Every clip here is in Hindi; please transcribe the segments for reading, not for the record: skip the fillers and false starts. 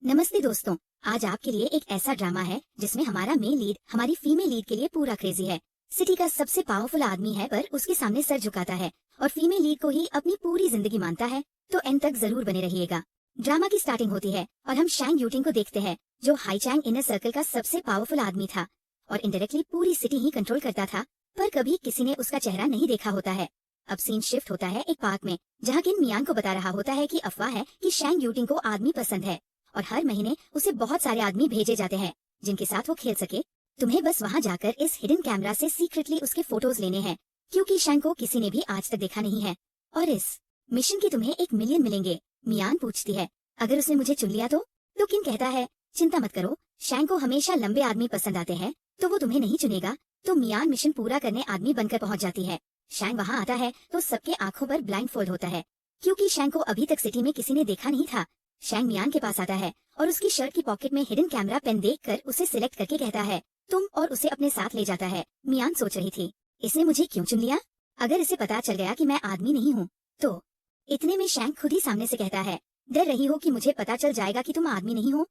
नमस्ते दोस्तों। आज आपके लिए एक ऐसा ड्रामा है जिसमें हमारा मेन लीड हमारी फीमेल लीड के लिए पूरा क्रेजी है। सिटी का सबसे पावरफुल आदमी है पर उसके सामने सर झुकाता है और फीमेल लीड को ही अपनी पूरी जिंदगी मानता है। तो एंड तक जरूर बने रहिएगा। ड्रामा की स्टार्टिंग होती है और हम शैंग यूटिंग को देखते हैं जो हाईचैंग इनर सर्कल का सबसे पावरफुल आदमी था और इनडायरेक्टली पूरी सिटी ही कंट्रोल करता था, पर कभी किसी ने उसका चेहरा नहीं देखा होता है। अब सीन शिफ्ट होता है एक पार्क में जहाँ किन मियान को बता रहा होता है कि अफवाह है कि शैंग यूटिंग को आदमी पसंद है और हर महीने उसे बहुत सारे आदमी भेजे जाते हैं जिनके साथ वो खेल सके। तुम्हें बस वहाँ जाकर इस हिडन कैमरा से सीक्रेटली उसके फोटोज लेने हैं क्योंकि शैंग को किसी ने भी आज तक देखा नहीं है और इस मिशन के तुम्हें 1 मिलियन मिलेंगे। मियान पूछती है अगर उसने मुझे चुन लिया तो किन कहता है चिंता मत करो, शैंग को हमेशा लंबे आदमी पसंद आते हैं तो वो तुम्हें नहीं चुनेगा। तो मियान मिशन पूरा करने आदमी बनकर पहुंच जाती है। शैंग वहाँ आता है तो सबके आंखों पर ब्लाइंड फोल्ड होता है क्योंकि शैंग को अभी तक सिटी में किसी ने देखा नहीं था। शैंग मियान के पास आता है और उसकी शर्ट की पॉकेट में हिडन कैमरा पेन देखकर उसे सिलेक्ट करके कहता है तुम, और उसे अपने साथ ले जाता है। मियान सोच रही थी इसने मुझे क्यों चुन लिया, अगर इसे पता चल गया कि मैं आदमी नहीं हूँ तो। इतने में शैंग खुद ही सामने से कहता है डर रही हो कि मुझे पता चल जाएगा कि तुम आदमी नहीं हो,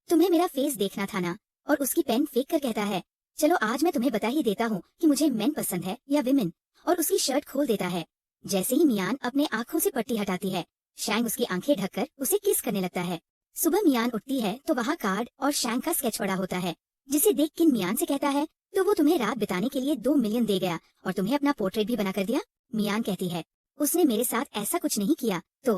तुम्हें मेरा फेस देखना था ना। और उसकी पेन फेंक कर कहता है चलो आज मैं तुम्हें बता ही देता हूँ कि मुझे मेन पसंद है या विमेन, और उसकी शर्ट खोल देता है। जैसे ही मियान अपने आंखों से पट्टी हटाती है शैंग उसकी आंखें ढककर उसे किस करने लगता है। सुबह मियान उठती है तो वहाँ कार्ड और शैंग का स्केच पड़ा होता है जिसे देख किन मियान से कहता है तो वो तुम्हें रात बिताने के लिए 2 मिलियन दे गया और तुम्हें अपना पोर्ट्रेट भी बना कर दिया। मियान कहती है उसने मेरे साथ ऐसा कुछ नहीं किया। तो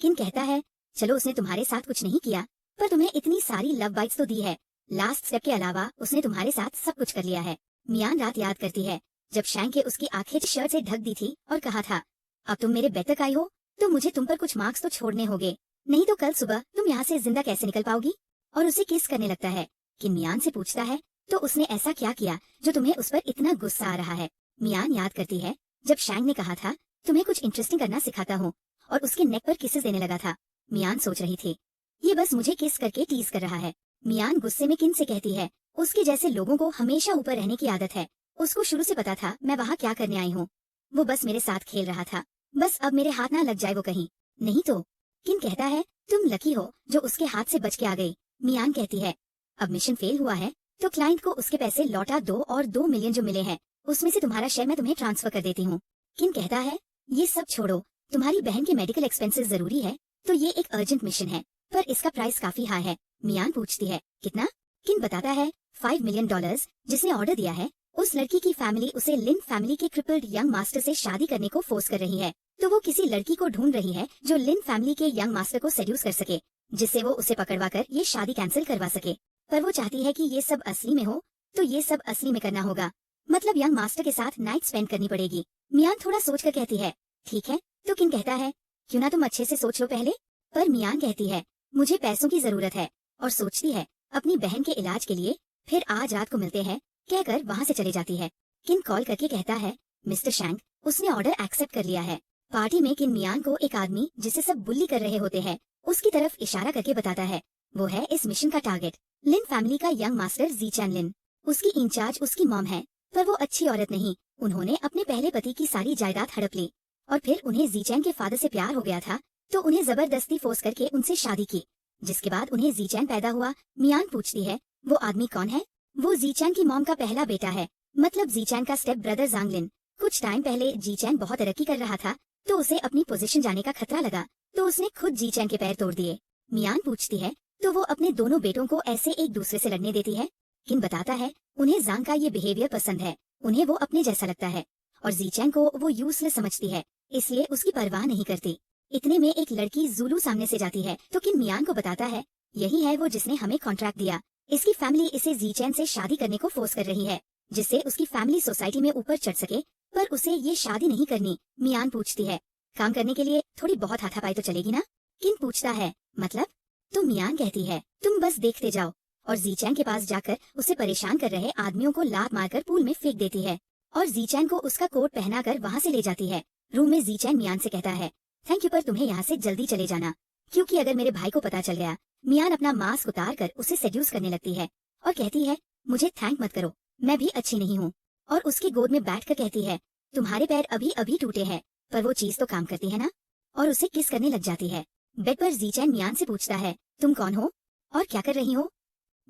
किन कहता है चलो उसने तुम्हारे साथ कुछ नहीं किया पर तुम्हें इतनी सारी लव बाइट्स तो दी है, लास्ट स्टेप के अलावा उसने तुम्हारे साथ सब कुछ कर लिया है। मियान रात याद करती है जब शैंग के उसकी आंखें शर्ट से ढक दी थी और कहा था अब तुम मेरे बेड तक आई हो तो मुझे तुम पर कुछ मार्क्स तो छोड़ने होंगे, नहीं तो कल सुबह तुम यहाँ से जिंदा कैसे निकल पाओगी। और उसे किस करने लगता है। कि मियान से पूछता है तो उसने ऐसा क्या किया जो तुम्हें उस पर इतना गुस्सा आ रहा है। मियान याद करती है जब शैंग ने कहा था तुम्हें कुछ इंटरेस्टिंग करना सिखाता हूँ और उसके नेक पर किसेस देने लगा था। मियान सोच रही थी ये बस मुझे किस करके टीज कर रहा है। मियान गुस्से में किन से कहती है उसके जैसे लोगों को हमेशा ऊपर रहने की आदत है, उसको शुरू से पता था मैं वहाँ क्या करने आई हूँ, वो बस मेरे साथ खेल रहा था, बस अब मेरे हाथ ना लग जाए वो कहीं, नहीं तो। किन कहता है तुम लकी हो जो उसके हाथ से बच के आ गई। मियान कहती है अब मिशन फेल हुआ है तो क्लाइंट को उसके पैसे लौटा दो और 2 मिलियन जो मिले हैं उसमें से तुम्हारा शेयर मैं तुम्हें ट्रांसफर कर देती हूँ। किन कहता है ये सब छोड़ो, तुम्हारी बहन के मेडिकल एक्सपेंसेस जरूरी है तो ये एक अर्जेंट मिशन है पर इसका प्राइस काफी हाई है। मियान पूछती है कितना। किन बताता है $5 मिलियन जिसने ऑर्डर दिया है। उस लड़की की फैमिली उसे लिन फैमिली के क्रिपल्ड यंग मास्टर से शादी करने को फोर्स कर रही है तो वो किसी लड़की को ढूंढ रही है जो लिन फैमिली के यंग मास्टर को सेड्यूस कर सके जिससे वो उसे पकड़वा कर ये शादी कैंसिल करवा सके। पर वो चाहती है कि ये सब असली में हो तो ये सब असली में करना होगा, मतलब यंग मास्टर के साथ नाइट स्पेंड करनी पड़ेगी। मियान थोड़ा सोच कर कहती है ठीक है। तो किन कहता है क्यों ना तुम अच्छे से सोच लो पहले। पर मियान कहती है मुझे पैसों की जरूरत है और सोचती है अपनी बहन के इलाज के लिए, फिर आज रात को मिलते हैं कहकर वहाँ से चली जाती है। किन कॉल करके कहता है मिस्टर शैंग उसने ऑर्डर एक्सेप्ट कर लिया है। पार्टी में किन मियान को एक आदमी जिसे सब बुल्ली कर रहे होते हैं उसकी तरफ इशारा करके बताता है वो है इस मिशन का टारगेट, लिन फैमिली का यंग मास्टर ज़ीचैन लिन। उसकी इंचार्ज उसकी मॉम है पर वो अच्छी औरत नहीं, उन्होंने अपने पहले पति की सारी जायदाद हड़प ली और फिर उन्हें ज़ीचैन के फादर से प्यार हो गया था तो उन्हें जबरदस्ती फोर्स करके उनसे शादी की, जिसके बाद उन्हें ज़ीचैन पैदा हुआ। मियान पूछती है वो आदमी कौन है। वो ज़ीचैन की मॉम का पहला बेटा है, मतलब ज़ीचैन का स्टेप ब्रदर ज़ांग लिन। कुछ टाइम पहले ज़ीचैन बहुत तरक्की कर रहा था तो उसे अपनी पोजीशन जाने का खतरा लगा तो उसने खुद ज़ीचैन के पैर तोड़ दिए। मियान पूछती है तो वो अपने दोनों बेटों को ऐसे एक दूसरे से लड़ने देती है। किन बताता है उन्हें ज़ांग का ये बिहेवियर पसंद है, उन्हें वो अपने जैसा लगता है और ज़ीचैन को वो यूजलेस समझती है इसलिए उसकी परवाह नहीं करती। इतने में एक लड़की ज़ुलू सामने से जाती है तो किन मियान को बताता है यही है वो जिसने हमें कॉन्ट्रैक्ट दिया, इसकी फैमिली इसे ज़ीचैन से शादी करने को फोर्स कर रही है जिससे उसकी फैमिली सोसाइटी में ऊपर चढ़ सके, पर उसे ये शादी नहीं करनी। मियान पूछती है काम करने के लिए थोड़ी बहुत हाथापाई तो चलेगी ना। किन पूछता है मतलब। तो मियान कहती है तुम बस देखते जाओ और ज़ीचैन के पास जाकर उसे परेशान कर रहे आदमियों को लात मारकर पूल में फेंक देती है और ज़ीचैन को उसका कोट पहनाकर वहाँ से ले जाती है। रूम में ज़ीचैन मियान से कहता है थैंक यू पर तुम्हें यहाँ से जल्दी चले जाना क्योंकि अगर मेरे भाई को पता चल गया। मियान अपना मास्क उतार कर उसे सेड्यूस करने लगती है और कहती है मुझे थैंक मत करो, मैं भी अच्छी नहीं हूँ, और उसकी गोद में बैठकर कहती है तुम्हारे पैर अभी अभी टूटे हैं पर वो चीज तो काम करती है ना, और उसे किस करने लग जाती है। बेड पर ज़ीचैन मियान से पूछता है तुम कौन हो। और क्या कर रही हो?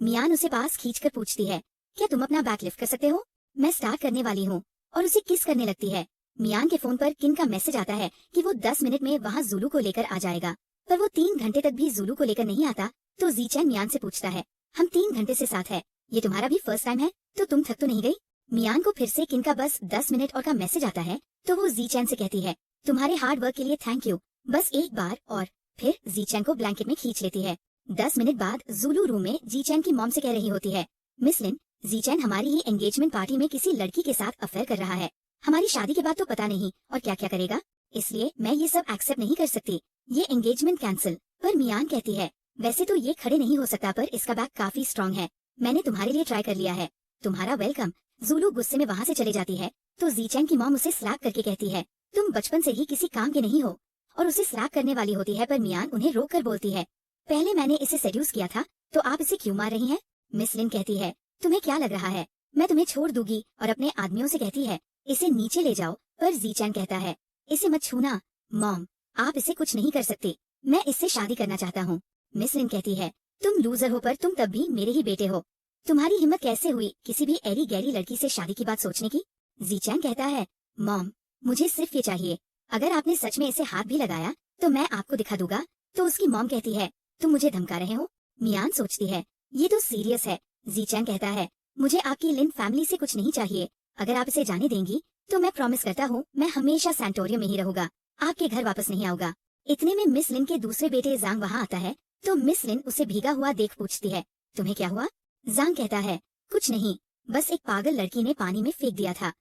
मियान उसे पास खींचकर पूछती है, क्या तुम अपना बैग लिफ्ट कर सकते हो? मैं स्टार्ट करने वाली हूँ। और उसे किस करने लगती है। मियान के फोन पर किन का मैसेज आता है कि वो 10 मिनट में वहाँ जुलू को लेकर आ जाएगा, पर वो 3 घंटे तक भी जुलू को लेकर नहीं आता। तो जीचैन मियान से पूछता है, हम 3 घंटे से साथ है, ये तुम्हारा भी फर्स्ट टाइम है, तो तुम थक तो नहीं गई? मियान को फिर से किन का बस 10 मिनट और का मैसेज आता है। तो वो जीचैन से कहती है, तुम्हारे हार्ड वर्क के लिए थैंक यू, बस एक बार और। फिर जीचैन को ब्लैंकेट में खींच लेती है। 10 मिनट बाद जुलू रूम में जीचैन की मॉम से कह रही होती है, मिस लिन, जीचैन हमारी ही एंगेजमेंट पार्टी में किसी लड़की के साथ अफेयर कर रहा है। हमारी शादी के बाद तो पता नहीं और क्या क्या करेगा, इसलिए मैं ये सब एक्सेप्ट नहीं कर सकती, ये एंगेजमेंट कैंसिल। पर मियान कहती है, वैसे तो ये खड़े नहीं हो सकता, पर इसका बैक काफी स्ट्रॉन्ग है, मैंने तुम्हारे लिए ट्राई कर लिया है, तुम्हारा वेलकम। जुलू गुस्से में वहाँ से चले जाती है। तो जीचैन की मॉम उसे स्लैप करके कहती है, तुम बचपन से ही किसी काम के नहीं हो, और उसे स्लैप करने वाली होती है। पर मियान उन्हें रोक कर बोलती है, पहले मैंने इसे सेड्यूस किया था, तो आप इसे क्यों मार रही हैं? मिस लिन कहती है, तुम्हें क्या लग रहा है मैं तुम्हें छोड़ दूंगी? और अपने आदमियों से कहती है, इसे नीचे ले जाओ। पर जीचैन कहता है, इसे मत छूना मॉम, आप इसे कुछ नहीं कर सकते, मैं इससे शादी करना चाहता हूँ। मिस लिन कहती है, तुम लूजर हो, पर तुम तब भी मेरे ही बेटे हो, तुम्हारी हिम्मत कैसे हुई किसी भी एरी गैरी लड़की से शादी की बात सोचने की? जीचैन कहता है, मॉम मुझे सिर्फ ये चाहिए, अगर आपने सच में इसे हाथ भी लगाया तो मैं आपको दिखा दूंगा। तो उसकी मॉम कहती है, तुम मुझे धमका रहे हो? मियान सोचती है, ये तो सीरियस है। जीचैन कहता है, मुझे आपकी लिन फैमिली से कुछ नहीं चाहिए, अगर आप इसे जाने देंगी तो मैं प्रॉमिस करता हूँ मैं हमेशा सैंटोरियम में ही रहूंगा, आपके घर वापस नहीं आऊंगा। इतने में मिस लिन के दूसरे बेटे जांग वहाँ आता है। तो मिस लिन उसे भीगा हुआ देख पूछती है, तुम्हें क्या हुआ? जांग कहता है, कुछ नहीं, बस एक पागल लड़की ने पानी में फेंक दिया था।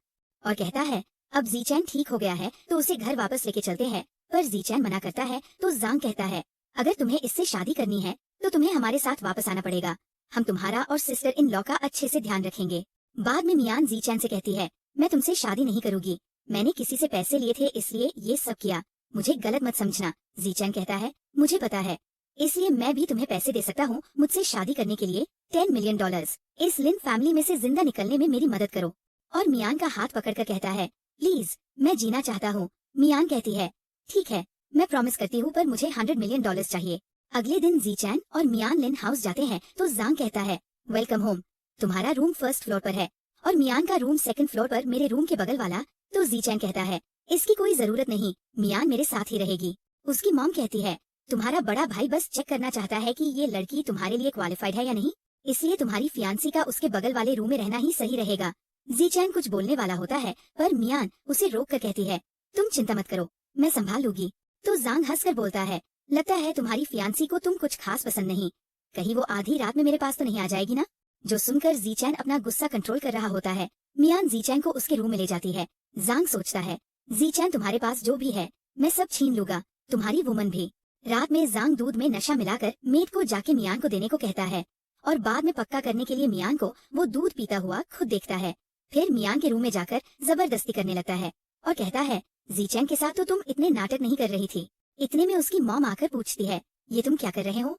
और कहता है, अब जीचैन ठीक हो गया है तो उसे घर वापस लेके चलते हैं। पर जीचैन मना करता है। तो जांग कहता है, अगर तुम्हें इससे शादी करनी है तो तुम्हें हमारे साथ वापस आना पड़ेगा, हम तुम्हारा और सिस्टर इन लॉ का अच्छे से ध्यान रखेंगे। बाद में मियान जीचैन से कहती है, मैं तुमसे शादी नहीं करूंगी, मैंने किसी से पैसे लिए थे इसलिए ये सब किया, मुझे गलत मत समझना। जीचैन कहता है, मुझे पता है, इसलिए मैं भी तुम्हें पैसे दे सकता हूँ मुझसे शादी करने के लिए, $10 मिलियन। इस लिन फैमिली में से जिंदा निकलने में मेरी मदद करो। और मियान का हाथ पकड़कर कहता है, प्लीज मैं जीना चाहता हूँ। मियान कहती है, ठीक है मैं प्रॉमिस करती हूँ, पर मुझे $100 मिलियन चाहिए। अगले दिन जीचैन और मियान लिन हाउस जाते हैं। तो जांग कहता है, वेलकम होम, तुम्हारा रूम फर्स्ट फ्लोर पर है और मियान का रूम सेकंड फ्लोर पर, मेरे रूम के बगल वाला। तो जीचैन कहता है, इसकी कोई जरूरत नहीं, मियान मेरे साथ ही रहेगी। उसकी मॉम कहती है, तुम्हारा बड़ा भाई बस चेक करना चाहता है कि ये लड़की तुम्हारे लिए क्वालिफाइड है या नहीं, इसलिए तुम्हारी फियांसी का उसके बगल वाले रूम में रहना ही सही रहेगा। जीचैन कुछ बोलने वाला होता है, पर मियान उसे रोक कर कहती है, तुम चिंता मत करो, मैं संभाल लूंगी। तो जांग हंसकर बोलता है, लगता है तुम्हारी फियांसी को तुम कुछ खास पसंद नहीं, कहीं वो आधी रात में मेरे पास तो नहीं आ जाएगी ना? जो सुनकर जीचैन अपना गुस्सा कंट्रोल कर रहा होता है। मियान जीचैन को उसके रूम में ले जाती है। जांग सोचता है, जीचैन तुम्हारे पास जो भी है मैं सब छीन लूंगा, तुम्हारी वुमन भी। रात में जांग दूध में नशा मिलाकर मेड को जाके मियान को देने को कहता है, और बाद में पक्का करने के लिए मियान को वो दूध पीता हुआ खुद देखता है। फिर मियान के रूम में जाकर जबरदस्ती करने लगता है और कहता है, जीचैन के साथ तो तुम इतने नाटक नहीं कर रही थी। इतने में उसकी मॉम आकर पूछती है, ये तुम क्या कर रहे हो?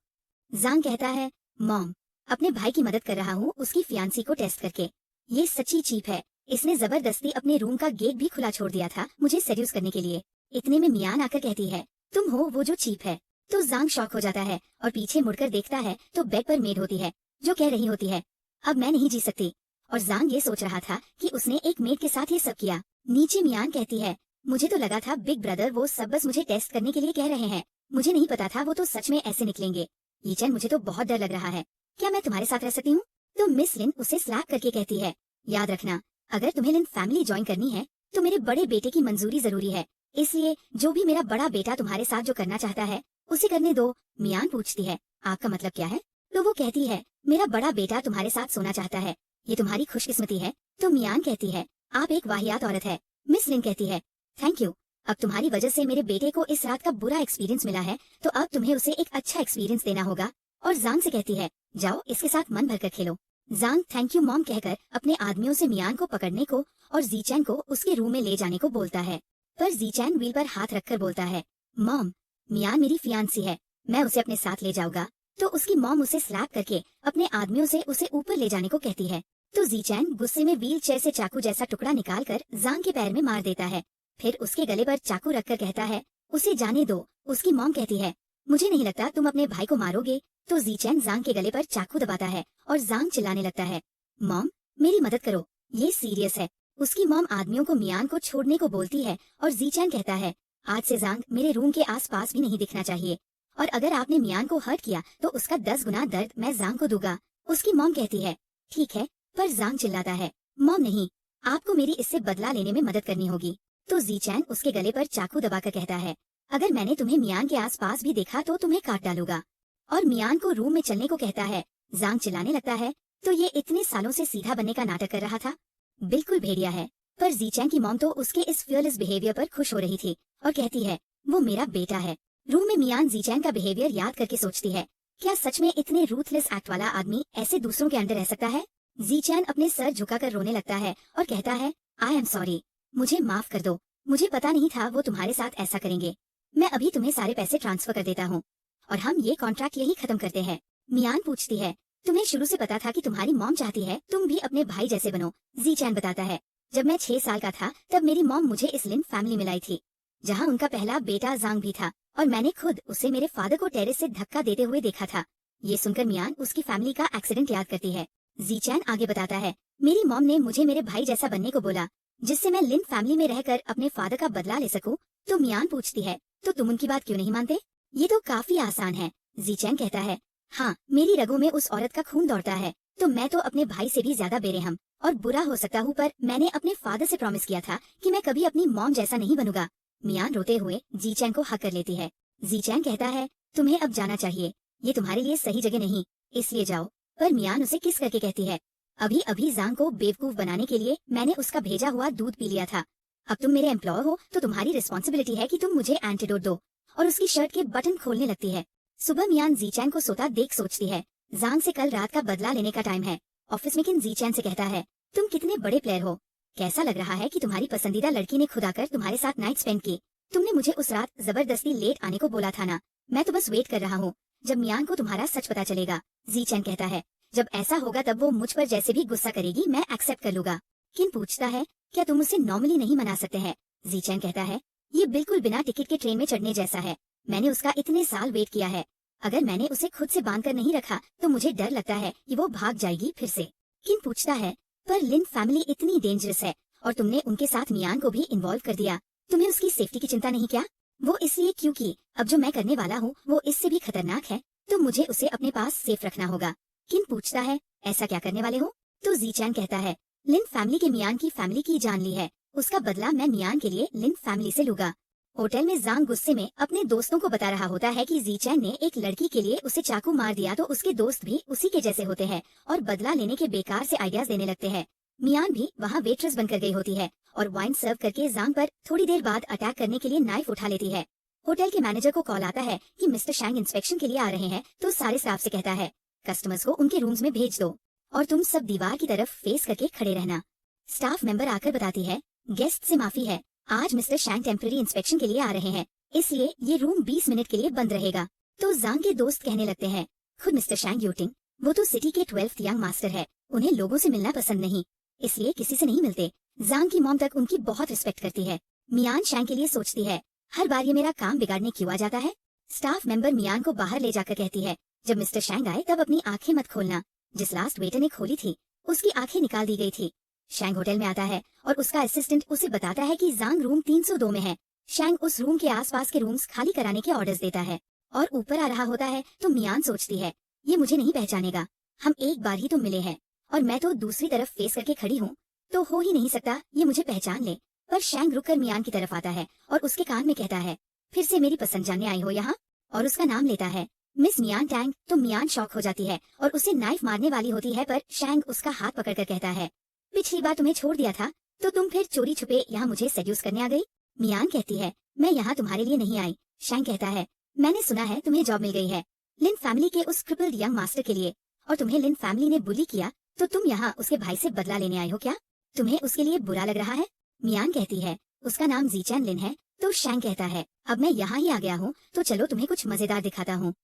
जांग कहता है, मॉम अपने भाई की मदद कर रहा हूँ उसकी फियांसी को टेस्ट करके, ये सच्ची चीप है, इसने जबरदस्ती अपने रूम का गेट भी खुला छोड़ दिया था मुझे सेड्यूस करने के लिए। इतने में मियान आकर कहती है, तुम हो वो जो चीप है। तो जांग शॉक हो जाता है और पीछे मुड़कर देखता है तो बेड पर मेड होती है जो कह रही होती है, अब मैं नहीं जी सकती। और जांग ये सोच रहा था कि उसने एक मेड के साथ ये सब किया। नीचे मियान कहती है, मुझे तो लगा था बिग ब्रदर वो सब बस मुझे टेस्ट करने के लिए कह रहे हैं, मुझे नहीं पता था वो तो सच में ऐसे निकलेंगे। यीचन मुझे तो बहुत डर लग रहा है, क्या मैं तुम्हारे साथ रह सकती हूँ? तो मिस लिन उसे स्लैप करके कहती है, याद रखना अगर तुम्हें लिन फैमिली ज्वाइन करनी है तो मेरे बड़े बेटे की मंजूरी जरूरी है, इसलिए जो भी मेरा बड़ा बेटा तुम्हारे साथ जो करना चाहता है उसे करने दो। मियान पूछती है, आपका मतलब क्या है? तो वो कहती है, मेरा बड़ा बेटा तुम्हारे साथ सोना चाहता है, ये तुम्हारी खुशकिस्मती है। तो मियान कहती है, आप एक वाहियात औरत है। मिस लिन कहती है, थैंक यू, अब तुम्हारी वजह से मेरे बेटे को इस रात का बुरा एक्सपीरियंस मिला है तो अब तुम्हें उसे एक अच्छा एक्सपीरियंस देना होगा। और जांग से कहती है, जाओ इसके साथ मन भरकर खेलो। जांग थैंक यू मॉम कहकर अपने आदमियों से मियान को पकड़ने को और जीचैन को उसके रूम में ले जाने को बोलता है, पर जीचैन व्हील पर हाथ रखकर बोलता है, मॉम मियान मेरी फियांसी है, मैं उसे अपने साथ ले जाऊंगा। तो उसकी मॉम उसे स्लैप करके अपने आदमियों से उसे ऊपर ले जाने को कहती है। तो जीचैन गुस्से में व्हील चेयर से चाकू जैसा टुकड़ा निकालकर जांग के पैर में मार देता है, फिर उसके गले पर चाकू रखकर कहता है, उसे जाने दो। उसकी मॉम कहती है, मुझे नहीं लगता तुम अपने भाई को मारोगे, तो जीचैन जांग के गले पर चाकू दबाता है और जांग चिल्लाने लगता है, मॉम मेरी मदद करो, ये सीरियस है। उसकी मॉम आदमियों को मियान को छोड़ने को बोलती है और जीचैन कहता है, आज से जांग मेरे रूम के आसपास भी नहीं दिखना चाहिए, और अगर आपने मियान को हर्ट किया तो उसका 10 गुना दर्द मैं जांग को दूंगा। उसकी मॉम कहती है, ठीक है, पर जांग चिल्लाता है, मॉम नहीं, आपको मेरी इससे बदला लेने में मदद करनी होगी। तो जीचैन उसके गले पर चाकू दबाकर कहता है, अगर मैंने तुम्हें मियान के आसपास भी देखा तो तुम्हें काट डालूंगा, और मियान को रूम में चलने को कहता है। जांग चिल्लाने लगता है, तो ये इतने सालों से सीधा बनने का नाटक कर रहा था, बिल्कुल भेड़िया है। पर जीचैन की मॉम तो उसके इस फियरलेस बिहेवियर पर खुश हो रही थी और कहती है, वो मेरा बेटा है। रूम में मियान जीचैन का बिहेवियर याद करके सोचती है, क्या सच में इतने रूथलेस एक्ट वाला आदमी ऐसे दूसरों के अंडर रह सकता है। जीचैन अपने सर झुकाकर रोने लगता है और कहता है, आई एम सॉरी, मुझे माफ कर दो, मुझे पता नहीं था वो तुम्हारे साथ ऐसा करेंगे। मैं अभी तुम्हें सारे पैसे ट्रांसफर कर देता हूँ और हम ये कॉन्ट्रैक्ट यही खत्म करते हैं। मियान पूछती है, तुम्हें शुरू से पता था कि तुम्हारी मॉम चाहती है तुम भी अपने भाई जैसे बनो। जीचैन बताता है, जब मैं 6 साल का था तब मेरी मॉम मुझे इस लिन फैमिली में लाई थी, जहाँ उनका पहला बेटा जांग भी था, और मैंने खुद उसे मेरे फादर को टेरेस से धक्का देते हुए देखा था। ये सुनकर मियान उसकी फैमिली का एक्सीडेंट याद करती है। जीचैन आगे बताता है, मेरी मॉम ने मुझे मेरे भाई जैसा बनने को बोला, जिससे मैं लिन फैमिली में रहकर अपने फादर का बदला ले सकूं। तो मियान पूछती है, तो तुम उनकी बात क्यों नहीं मानते? ये तो काफी आसान है। जीचैन कहता है, हाँ, मेरी रगों में उस औरत का खून दौड़ता है, तो मैं तो अपने भाई से भी ज्यादा बेरहम और बुरा हो सकता हूँ, पर मैंने अपने फादर से प्रॉमिस किया था कि मैं कभी अपनी मॉम जैसा नहीं बनूंगा। मियान रोते हुए जीचैन को हक कर लेती है। जीचैन कहता है, तुम्हें अब जाना चाहिए, ये तुम्हारे लिए सही जगह नहीं, इसलिए जाओ। पर मियान उसे किस करके कहती है, अभी अभी जांग को बेवकूफ बनाने के लिए मैंने उसका भेजा हुआ दूध पी लिया था। अब तुम मेरे एम्प्लॉय हो तो तुम्हारी रिस्पॉन्सिबिलिटी है कि तुम मुझे एंटीडोट दो। और उसकी शर्ट के बटन खोलने लगती है। सुबह मियान जीचैन को सोता देख सोचती है, जांग से कल रात का बदला लेने का टाइम है। ऑफिस में किन जीचैन से कहता है, तुम कितने बड़े प्लेयर हो, कैसा लग रहा है कि तुम्हारी पसंदीदा लड़की ने खुद आकर तुम्हारे साथ नाइट स्पेंड की। तुमने मुझे उस रात जबरदस्ती लेट आने को बोला था ना, मैं तो बस वेट कर रहा हूँ जब मियान को तुम्हारा सच पता चलेगा। जीचैन कहता है, जब ऐसा होगा तब वो मुझ पर जैसे भी गुस्सा करेगी मैं एक्सेप्ट कर लूंगा। किन पूछता है, क्या तुम उसे नॉर्मली नहीं मना सकते हैं? जीचैन कहता है, ये बिल्कुल बिना टिकट के ट्रेन में चढ़ने जैसा है, मैंने उसका इतने साल वेट किया है, अगर मैंने उसे खुद से बांध कर नहीं रखा तो मुझे डर लगता है कि वो भाग जाएगी फिर से। किन पूछता है, पर लिन फैमिली इतनी डेंजरस है और तुमने उनके साथ मियान को भी इन्वॉल्व कर दिया, तुम्हें उसकी सेफ्टी की चिंता नहीं क्या? वो इसलिए क्योंकि अब जो मैं करने वाला हूँ वो इससे भी खतरनाक है, तो मुझे उसे अपने पास सेफ रखना होगा। किन पूछता है, ऐसा क्या करने वाले हो? तो जीचैन कहता है, लिन फैमिली के मियान की फैमिली की जान ली है, उसका बदला मैं मियान के लिए लिन फैमिली से लूंगा। होटल में जांग गुस्से में अपने दोस्तों को बता रहा होता है कि जीचैन ने एक लड़की के लिए उसे चाकू मार दिया, तो उसके दोस्त भी उसी के जैसे होते हैं और बदला लेने के बेकार से आइडियाज देने लगते हैं। मियान भी वहाँ वेट्रेस बनकर गई होती है और वाइन सर्व करके जांग पर थोड़ी देर बाद अटैक करने के लिए नाइफ उठा लेती है। होटल के मैनेजर को कॉल आता है कि मिस्टर शैंग इंस्पेक्शन के लिए आ रहे हैं, तो सारे स्टाफ से कहता है, कस्टमर्स को उनके रूम्स में भेज दो और तुम सब दीवार की तरफ फेस करके खड़े रहना। स्टाफ मेंबर आकर बताती है, गेस्ट से माफी है, आज मिस्टर शैंग टेम्पररी इंस्पेक्शन के लिए आ रहे हैं, इसलिए ये रूम 20 मिनट के लिए बंद रहेगा। तो जांग के दोस्त कहने लगते हैं, खुद मिस्टर शैंग यूटिंग, वो तो सिटी के 12th यंग मास्टर है, उन्हें लोगों से मिलना पसंद नहीं, इसलिए किसी से नहीं मिलते। जांग की मॉम तक उनकी बहुत रिस्पेक्ट करती है। मियान शैंग के लिए सोचती है, हर बार ये मेरा काम बिगाड़ने क्यों आ जाता है। स्टाफ मेंबर मियान को बाहर ले जाकर कहती है, जब मिस्टर शैंग आए तब अपनी आंखें मत खोलना, जिस लास्ट वेटर ने खोली थी उसकी आंखें निकाल दी गई थी। शैंग होटल में आता है और उसका असिस्टेंट उसे बताता है कि जांग रूम 302 में है। शैंग उस रूम के आसपास के रूम्स खाली कराने के ऑर्डर्स देता है और ऊपर आ रहा होता है, तो मियान सोचती है, ये मुझे नहीं पहचानेगा, हम एक बार ही तो मिले हैं और मैं तो दूसरी तरफ फेस करके खड़ी हूँ, तो हो ही नहीं सकता ये मुझे पहचान ले। पर शैंग रुककर मियान की तरफ आता है और उसके कान में कहता है, फिर से मेरी पसंद जानने आई हो यहाँ, और उसका नाम लेता है, मिस मियान टैंग। तो मियान शॉक हो जाती है और उसे नाइफ मारने वाली होती है, पर शैंग उसका हाथ पकड़कर कहता है, पिछली बार तुम्हें छोड़ दिया था तो तुम फिर चोरी छुपे यहाँ मुझे सेड्यूस करने आ गई। मियान कहती है, मैं यहाँ तुम्हारे लिए नहीं आई। शैंग कहता है, मैंने सुना है तुम्हें जॉब मिल गई है लिन फैमिली के उस क्रिपल्ड यंग मास्टर के लिए, और तुम्हें लिन फैमिली ने बुली किया, तो तुम यहाँ उसके भाई से बदला लेने आई हो क्या? तुम्हें उसके लिए बुरा लग रहा है? मियान कहती है, उसका नाम जीचैन लिन है। तो शैंग कहता है, अब मैं यहाँ ही आ गया हूँ तो चलो तुम्हें कुछ मजेदार दिखाता हूँ,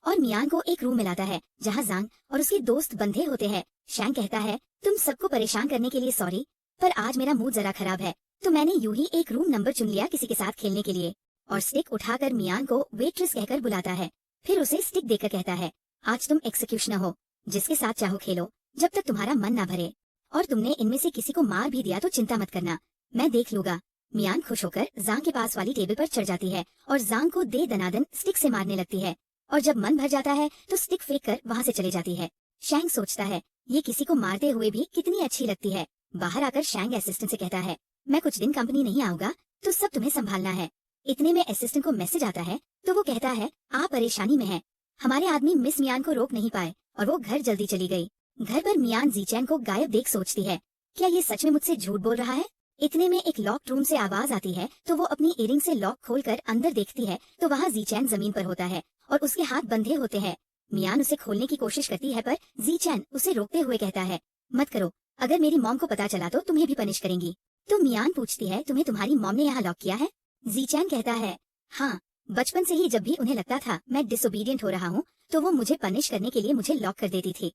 और मियान को एक रूम मिलाता है जहाँ जांग और उसके दोस्त बंधे होते हैं। शैंग कहता है, तुम सबको परेशान करने के लिए सॉरी, पर आज मेरा मूड जरा खराब है, तो मैंने यूं ही एक रूम नंबर चुन लिया किसी के साथ खेलने के लिए। और स्टिक उठाकर मियान को वेट्रेस कहकर बुलाता है, फिर उसे स्टिक देकर कहता है, आज तुम एक्सिक्यूशनर हो, जिसके साथ चाहो खेलो, जब तक तुम्हारा मन ना भरे। और तुमने इनमें से किसी को मार भी दिया तो चिंता मत करना, मैं देख लूंगा। मियान खुश होकर जांग के पास वाली टेबल पर चढ़ जाती है और जांग को दे दनादन स्टिक से मारने लगती है। और जब मन भर जाता है तो स्टिक फेंक कर वहाँ से चले जाती है। शैंग सोचता है, ये किसी को मारते हुए भी कितनी अच्छी लगती है। बाहर आकर शैंग असिस्टेंट से कहता है, मैं कुछ दिन कंपनी नहीं आऊंगा तो सब तुम्हें संभालना है। इतने में असिस्टेंट को मैसेज आता है तो वो कहता है, आप परेशानी में हैं। हमारे आदमी मिस मियान को रोक नहीं पाए और वो घर जल्दी चली गई। घर पर मियान जीचैन को गायब देख सोचती है, क्या ये सच में मुझसे झूठ बोल रहा है। इतने में एक लॉक रूम से आवाज आती है तो वो अपनी इयरिंग से लॉक खोलकर अंदर देखती है तो वहाँ जीचैन जमीन पर होता है और उसके हाथ बंधे होते हैं। मियान उसे खोलने की कोशिश करती है पर जीचैन उसे रोकते हुए कहता है, मत करो, अगर मेरी मॉम को पता चला तो तुम्हें भी पनिश करेंगी। तो मियान पूछती है, तुम्हें तुम्हारी मॉम ने यहाँ लॉक किया है। जीचैन कहता है, हाँ, बचपन से ही जब भी उन्हें लगता था मैं डिसोबीडियंट हो रहा हूँ तो वो मुझे पनिश करने के लिए मुझे लॉक कर देती थी।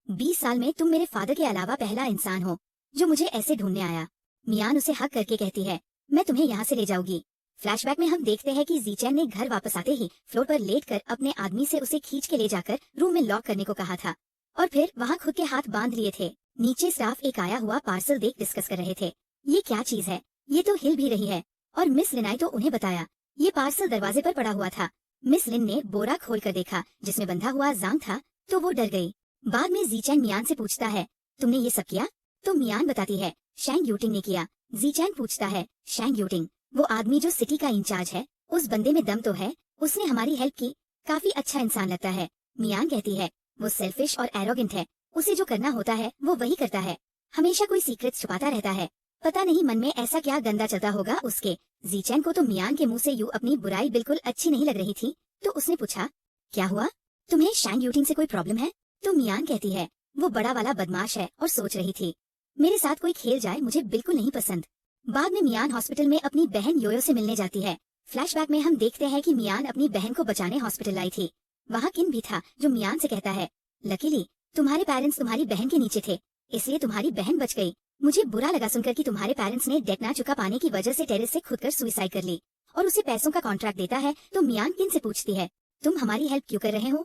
20 साल में तुम मेरे फादर के अलावा पहला इंसान हो जो मुझे ऐसे ढूंढने आया। मियान उसे हक करके कहती है, मैं तुम्हें यहाँ से ले जाऊंगी। फ्लैशबैक में हम देखते हैं कि जीचैन ने घर वापस आते ही फ्लोर पर लेटकर अपने आदमी से उसे खींच के ले जाकर रूम में लॉक करने को कहा था और फिर वहाँ खुद के हाथ बांध लिए थे। नीचे स्टाफ एक आया हुआ पार्सल देख डिस्कस कर रहे थे, ये क्या चीज है, ये तो हिल भी रही है। और मिस लिन आई तो उन्हें बताया, ये पार्सल दरवाजे पर पड़ा हुआ था। मिस लिन ने बोरा खोल कर देखा जिसमें बंधा हुआ जांग था तो वो डर गई। बाद में जीचैन मियान से पूछता है, तुमने ये सब किया? तो मियान बताती है, शैंग यूटिंग ने किया। जीचैन पूछता है, शैंग यूटिंग, वो आदमी जो सिटी का इंचार्ज है, उस बंदे में दम तो है, उसने हमारी हेल्प की, काफी अच्छा इंसान लगता है। मियान कहती है, वो सेल्फिश और एरोगेंट है, उसे जो करना होता है वो वही करता है, हमेशा कोई सीक्रेट छुपाता रहता है, पता नहीं मन में ऐसा क्या गंदा चलता होगा उसके। जीचैन को तो मियान के मुंह से यूं अपनी बुराई बिल्कुल अच्छी नहीं लग रही थी तो उसने पूछा, क्या हुआ, तुम्हें शैंग यूटिंग से कोई प्रॉब्लम है? तो मियान कहती है, वो बड़ा वाला बदमाश है और सोच रही थी मेरे साथ कोई खेल जाए मुझे बिल्कुल नहीं पसंद। बाद में मियान हॉस्पिटल में अपनी बहन योयो से मिलने जाती है। फ्लैशबैक में हम देखते हैं कि मियान अपनी बहन को बचाने हॉस्पिटल आई थी। वहाँ किन भी था जो मियान से कहता है, लकीली तुम्हारे पेरेंट्स तुम्हारी बहन के नीचे थे इसलिए तुम्हारी बहन बच गई। मुझे बुरा लगा सुनकर कि तुम्हारे पेरेंट्स ने डेट ना चुका पाने की वजह से टेरेस से खुद कर सुसाइड कर ली और उसे पैसों का कॉन्ट्रैक्ट देता है। तो मियान किन से पूछती है, तुम हमारी हेल्प क्यों कर रहे हो?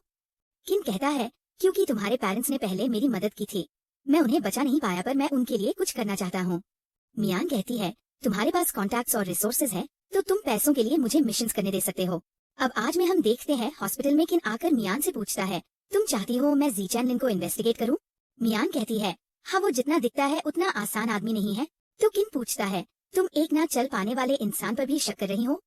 किन कहता है, क्योंकि तुम्हारे पेरेंट्स ने पहले मेरी मदद की थी, मैं उन्हें बचा नहीं पाया पर मैं उनके लिए कुछ करना चाहता हूँ। मियान कहती है, तुम्हारे पास कॉन्टैक्ट्स और रिसोर्सेज है तो तुम पैसों के लिए मुझे मिशंस करने दे सकते हो। अब आज में हम देखते हैं हॉस्पिटल में किन आकर मियान से पूछता है, तुम चाहती हो मैं जीचैन लिन को इन्वेस्टिगेट करूं? मियान कहती है, हाँ, वो जितना दिखता है उतना आसान आदमी नहीं है। तो किन पूछता है, तुम एक ना चल पाने वाले इंसान पर भी शक कर रही हो?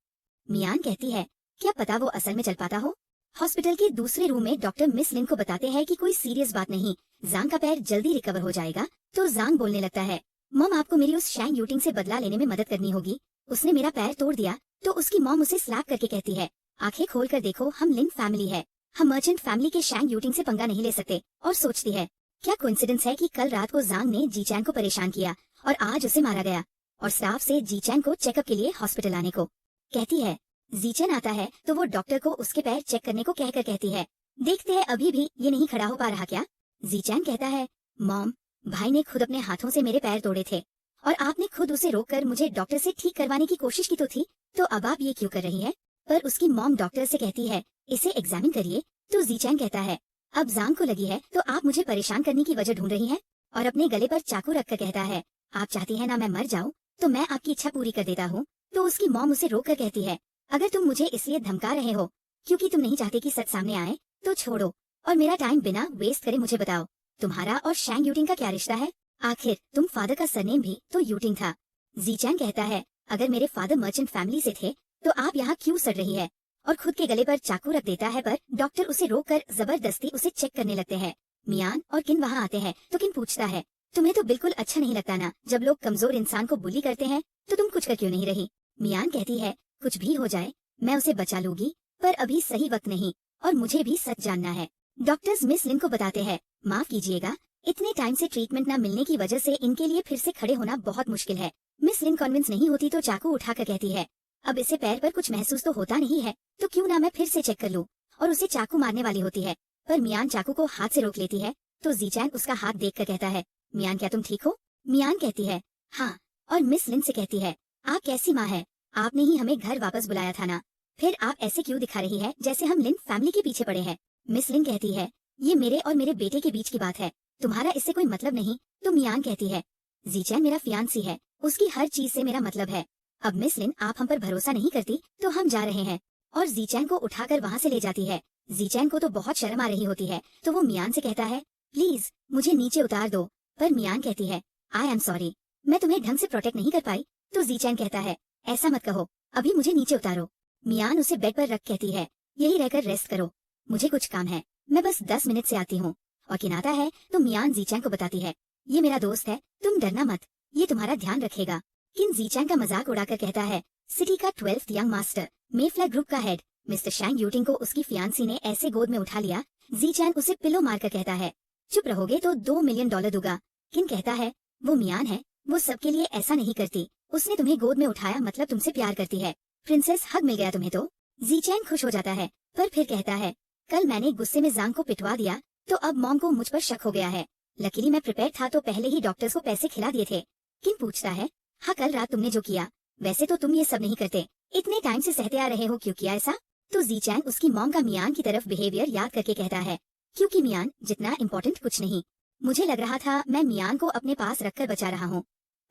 मियान कहती है, क्या पता वो असल में चल पाता हो। हॉस्पिटल के दूसरे रूम में डॉक्टर मिस लिन को बताते हैं कि कोई सीरियस बात नहीं, जांग का पैर जल्दी रिकवर हो जाएगा। तो जांग बोलने लगता है, मॉम आपको मेरी उस शैंग यूटिंग से बदला लेने में मदद करनी होगी, उसने मेरा पैर तोड़ दिया। तो उसकी मॉम उसे स्लैप करके कहती है, आंखें खोल कर देखो, हम लिन फैमिली है, हम मर्चेंट फैमिली के शैंग यूटिंग से पंगा नहीं ले सकते। और सोचती है, क्या कोइंसिडेंस है कि कल रात को जांग ने जीचैन को परेशान किया और आज उसे मारा गया। और स्टाफ से जीचैन को चेकअप के लिए हॉस्पिटल आने को कहती है। जीचैन आता है तो वो डॉक्टर को उसके पैर चेक करने को कहकर कहती है, देखते हैं अभी भी ये नहीं खड़ा हो पा रहा क्या? जीचैन कहता है, मॉम, भाई ने खुद अपने हाथों से मेरे पैर तोड़े थे और आपने खुद उसे रोककर मुझे डॉक्टर से ठीक करवाने की कोशिश की तो थी, तो अब आप ये क्यों कर रही है? पर उसकी मॉम डॉक्टर से कहती है, इसे एग्जामिन करिए। तो जीचैन कहता है, अब जांग को लगी है तो आप मुझे परेशान करने की वजह ढूंढ रही हैं। और अपने गले पर चाकू रखकर कहता है, आप चाहती है ना मैं मर जाऊं, तो मैं आपकी इच्छा पूरी कर देता हूँ। तो उसकी मॉम उसे रोक कर कहती है, अगर तुम मुझे इसलिए धमका रहे हो क्योंकि तुम नहीं चाहते कि सच सामने आए तो छोड़ो और मेरा टाइम बिना वेस्ट करे मुझे बताओ, तुम्हारा और शैंग यूटिंग का क्या रिश्ता है? आखिर तुम फादर का सरनेम भी तो यूटिंग था। जीचैन कहता है, अगर मेरे फादर मर्चेंट फैमिली से थे तो आप यहाँ क्यों सड़ रही है? और खुद के गले पर चाकू रख देता है पर डॉक्टर उसे रोककर जबरदस्ती उसे चेक करने लगते हैं। मियान और किन वहाँ आते हैं तो किन पूछता है, तुम्हें तो बिल्कुल अच्छा नहीं लगता ना, जब लोग कमजोर इंसान को बुली करते हैं तो तुम कुछ कर क्यों नहीं रही? मियान कहती है, कुछ भी हो जाए मैं उसे बचा लूंगी, पर अभी सही वक्त नहीं और मुझे भी सच जानना है। डॉक्टर्स मिस लिन को बताते हैं, माफ कीजिएगा, इतने टाइम से ट्रीटमेंट न मिलने की वजह से इनके लिए फिर से खड़े होना बहुत मुश्किल है। मिस लिन कन्विंस नहीं होती तो चाकू उठाकर कहती है, अब इसे पैर पर कुछ महसूस तो होता नहीं है तो क्यों ना मैं फिर से चेक कर लूं। और उसे चाकू मारने वाली होती है पर मियान चाकू को हाथ से रोक लेती है। तो जीचैन उसका हाथ देखकर कहता है, मियान क्या तुम ठीक हो? मियान कहती है, हाँ। और मिस लिन से कहती है, आप कैसी माँ है, आपने ही हमें घर वापस बुलाया था ना, फिर आप ऐसे क्यों दिखा रही है जैसे हम लिन फैमिली के पीछे पड़े हैं? मिस लिन कहती है, ये मेरे और मेरे बेटे के बीच की बात है, तुम्हारा इससे कोई मतलब नहीं। तो मियान कहती है, जीचैन मेरा फियांसी है, उसकी हर चीज से मेरा मतलब है। अब मिस लिन आप हम पर भरोसा नहीं करती तो हम जा रहे हैं। और जीचैन को उठाकर वहाँ से ले जाती है। जीचैन को तो बहुत शर्म आ रही होती है, तो वो मियान से कहता है, प्लीज मुझे नीचे उतार दो। पर मियान कहती है, आई एम सॉरी, मैं तुम्हें ढंग से प्रोटेक्ट नहीं कर पाई। तो जीचैन कहता है, ऐसा मत कहो, अभी मुझे नीचे उतारो। मियान उसे बेड पर रख कहती है, यही रहकर रेस्ट करो, मुझे कुछ काम है, मैं बस 10 मिनट से आती हूँ। और किनाता है तो मियान जीचैन को बताती है, ये मेरा दोस्त है, तुम डरना मत, ये तुम्हारा ध्यान रखेगा। किन जीचैन का मजाक उड़ाकर कहता है, सिटी का 12th यंग मास्टर, मेफ्लैग ग्रुप का हेड मिस्टर शैंग यूटिंग को उसकी फियांसी ने ऐसे गोद में उठा लिया। जीचैन उसे पिलो मारकर कहता है, चुप रहोगे तो $2 मिलियन दूंगा। किन कहता है, वो मियान है, वो सबके लिए ऐसा नहीं करती, उसने तुम्हें गोद में उठाया मतलब तुमसे प्यार करती है। प्रिंसेस हग मिल गया तुम्हें तो। जीचैन खुश हो जाता है, पर फिर कहता है, कल मैंने गुस्से में जांग को पिटवा दिया तो अब मॉम को मुझ पर शक हो गया है। लकीली मैं प्रिपेयर था तो पहले ही डॉक्टर्स को पैसे खिला दिए थे। किन पूछता है, हाँ कल रात तुमने जो किया, वैसे तो तुम ये सब नहीं करते, इतने टाइम से सहते आ रहे हो, क्यों किया ऐसा? तो जीचैन उसकी मॉम का मियान की तरफ बिहेवियर याद करके कहता है, क्योंकि मियान जितना इम्पोर्टेंट कुछ नहीं, मुझे लग रहा था मैं मियान को अपने पास रखकर बचा रहा हूँ,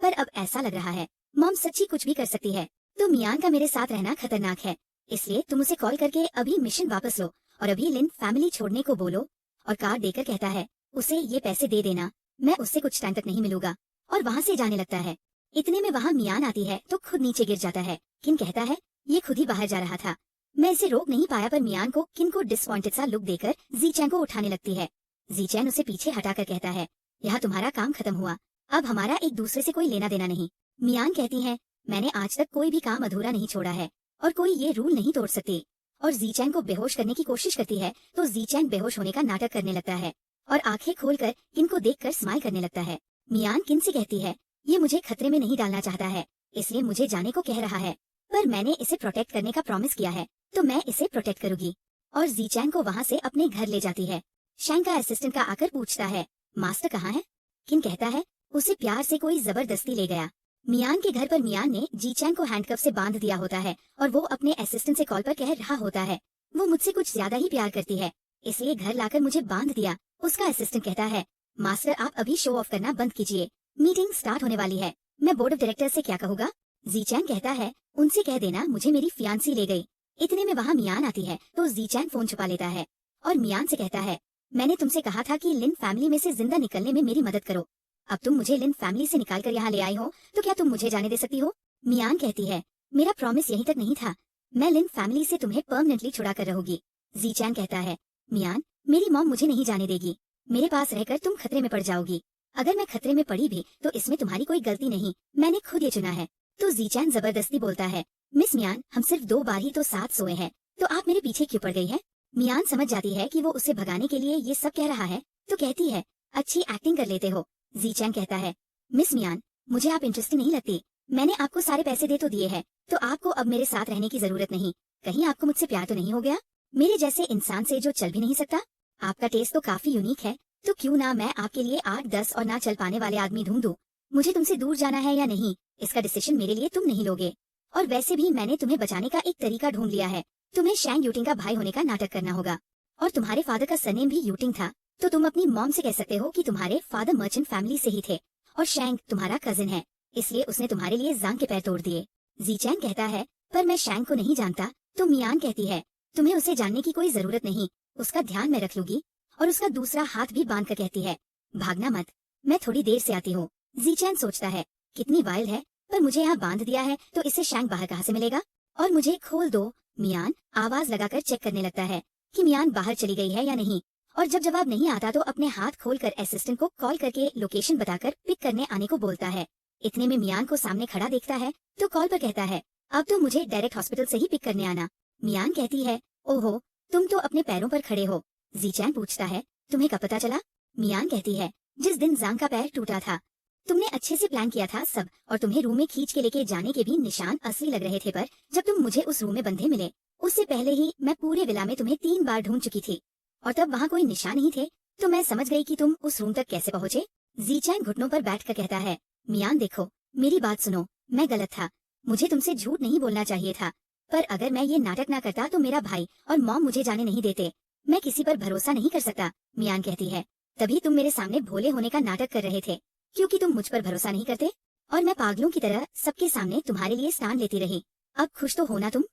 पर अब ऐसा लग रहा है मॉम सच्ची कुछ भी कर सकती है। तो मियान का मेरे साथ रहना खतरनाक है, इसलिए तुम उसे कॉल करके अभी मिशन वापस लो और अभी लिन फैमिली छोड़ने को बोलो। और कार्ड देकर कहता है, उसे ये पैसे दे देना, मैं उससे कुछ टाइम तक नहीं मिलूंगा। और वहाँ से जाने लगता है। इतने में वहाँ मियान आती है तो खुद नीचे गिर जाता है। किन कहता है, ये खुद ही बाहर जा रहा था, मैं इसे रोक नहीं पाया। पर मियान को किन को डिसपॉइंटेड सा लुक देकर जीचैन को उठाने लगती है। जीचैन उसे पीछे हटाकर कहता है, यह तुम्हारा काम खत्म हुआ, अब हमारा एक दूसरे से कोई लेना देना नहीं। मियान कहती है, मैंने आज तक कोई भी काम अधूरा नहीं छोड़ा है और कोई ये रूल नहीं तोड़ सकती। और जीचैन को बेहोश करने की कोशिश करती है तो जीचैन बेहोश होने का नाटक करने लगता है और आंखें खोलकर किन को देखकर स्माइल करने लगता है। मियान किन से कहती है, ये मुझे खतरे में नहीं डालना चाहता है, इसलिए मुझे जाने को कह रहा है, पर मैंने इसे प्रोटेक्ट करने का प्रॉमिस किया है तो मैं इसे प्रोटेक्ट करूंगी। और जीचैन को वहाँ से अपने घर ले जाती है। शैंग का असिस्टेंट का आकर पूछता है, मास्टर कहाँ है? किन कहता है, उसे प्यार से कोई जबरदस्ती ले गया। मियान के घर पर मियान ने जीचैन को हैंडकफ से बांध दिया होता है और वो अपने असिस्टेंट से कॉल पर कह रहा होता है, वो मुझसे कुछ ज्यादा ही प्यार करती है, इसलिए घर लाकर मुझे बांध दिया। उसका असिस्टेंट कहता है, मास्टर आप अभी शो ऑफ करना बंद कीजिए, मीटिंग स्टार्ट होने वाली है, मैं बोर्ड ऑफ डायरेक्टर से क्या कहूँगा? जीचैन कहता है, उनसे कह देना मुझे मेरी फियांसी ले गई। इतने में वहाँ मियान आती है तो जीचैन फोन छुपा लेता है और मियान से कहता है, मैंने तुमसे कहा था कि लिन फैमिली में से जिंदा निकलने में मेरी मदद करो, अब तुम मुझे लिन फैमिली से निकाल कर यहाँ ले आई हो तो क्या तुम मुझे जाने दे सकती हो? मियान कहती है, मेरा प्रॉमिस यहीं तक नहीं था, मैं लिन फैमिली से तुम्हें परमानेंटली छुड़ा कर रहूंगी। जीचैन कहता है, मियान मेरी मॉम मुझे नहीं जाने देगी, मेरे पास रहकर तुम खतरे में पड़ जाओगी, अगर मैं खतरे में पड़ी भी तो इसमें तुम्हारी कोई गलती नहीं, मैंने खुद ये चुना है। तो जीचैन जबरदस्ती बोलता है, मिस मियान हम सिर्फ 2 बार ही तो साथ सोए हैं, तो आप मेरे पीछे क्यों पड़ गई है? मियान समझ जाती है कि वो उसे भगाने के लिए ये सब कह रहा है तो कहती है, अच्छी एक्टिंग कर लेते हो। जीचैन कहता है, मिस मियान मुझे आप इंटरेस्टिंग नहीं लगती, मैंने आपको सारे पैसे दे तो दिए हैं, तो आपको अब मेरे साथ रहने की जरूरत नहीं, कहीं आपको मुझसे प्यार तो नहीं हो गया? मेरे जैसे इंसान से जो चल भी नहीं सकता? आपका टेस्ट तो काफी यूनिक है, तो क्यों ना मैं आपके लिए 8-10 और ना चल पाने वाले आदमी ढूंढ दूं। मुझे तुमसे दूर जाना है या नहीं, इसका डिसीजन मेरे लिए तुम नहीं लोगे, और वैसे भी मैंने तुम्हें बचाने का एक तरीका ढूंढ लिया है, तुम्हें शैंग यूटिंग का भाई होने का नाटक करना होगा, और तुम्हारे फादर का सरनेम भी यूटिंग था, तो तुम अपनी मॉम से कह सकते हो कि तुम्हारे फादर मर्चेंट फैमिली से ही थे और शैंग तुम्हारा कजिन है, इसलिए उसने तुम्हारे लिए जांग के पैर तोड़ दिए। जीचैन कहता है, पर मैं शैंग को नहीं जानता। तो मियान कहती है, तुम्हें उसे जानने की कोई जरूरत नहीं, उसका ध्यान मैं रख लूंगी, और उसका दूसरा हाथ भी बांध कर कहती है, भागना मत, मैं थोड़ी देर से आती हूँ। जीचैन सोचता है, कितनी वाइल्ड है, पर मुझे यहाँ बांध दिया है तो इससे शैंग बाहर कहाँ से मिलेगा, और मुझे खोल दो। मियान आवाज लगाकर चेक करने लगता है कि मियान बाहर चली गई है या नहीं, और जब जवाब नहीं आता तो अपने हाथ खोलकर असिस्टेंट को कॉल करके लोकेशन बताकर पिक करने आने को बोलता है। इतने में मियान को सामने खड़ा देखता है तो कॉल पर कहता है, अब तो मुझे डायरेक्ट हॉस्पिटल से ही पिक करने आना। मियान कहती है, ओहो तुम तो अपने पैरों पर खड़े हो। जीचैन पूछता है, तुम्हें कब पता चला? मियान कहती है, जिस दिन जांग का पैर टूटा था, तुमने अच्छे से प्लान किया था सब, और तुम्हें रूम में खींच के लेके जाने के भी निशान असली लग रहे थे, पर जब तुम मुझे उस रूम में बंधे मिले उससे पहले ही मैं पूरे विला में तुम्हें 3 बार ढूंढ चुकी थी, और तब वहाँ कोई निशान नहीं थे, तो मैं समझ गई कि तुम उस रूम तक कैसे पहुँचे। जीचैन घुटनों पर बैठकर कहता है, मियान देखो मेरी बात सुनो, मैं गलत था, मुझे तुमसे झूठ नहीं बोलना चाहिए था, पर अगर मैं ये नाटक ना करता तो मेरा भाई और मॉम मुझे जाने नहीं देते। मैं किसी पर भरोसा नहीं कर सकता, मियान कहती है। तभी तुम मेरे सामने भोले होने का नाटक कर रहे थे, क्योंकि तुम मुझ पर भरोसा नहीं करते और मैं पागलों की तरह सबके सामने तुम्हारे लिए स्टैंड लेती रही। अब खुश तो होना तुम।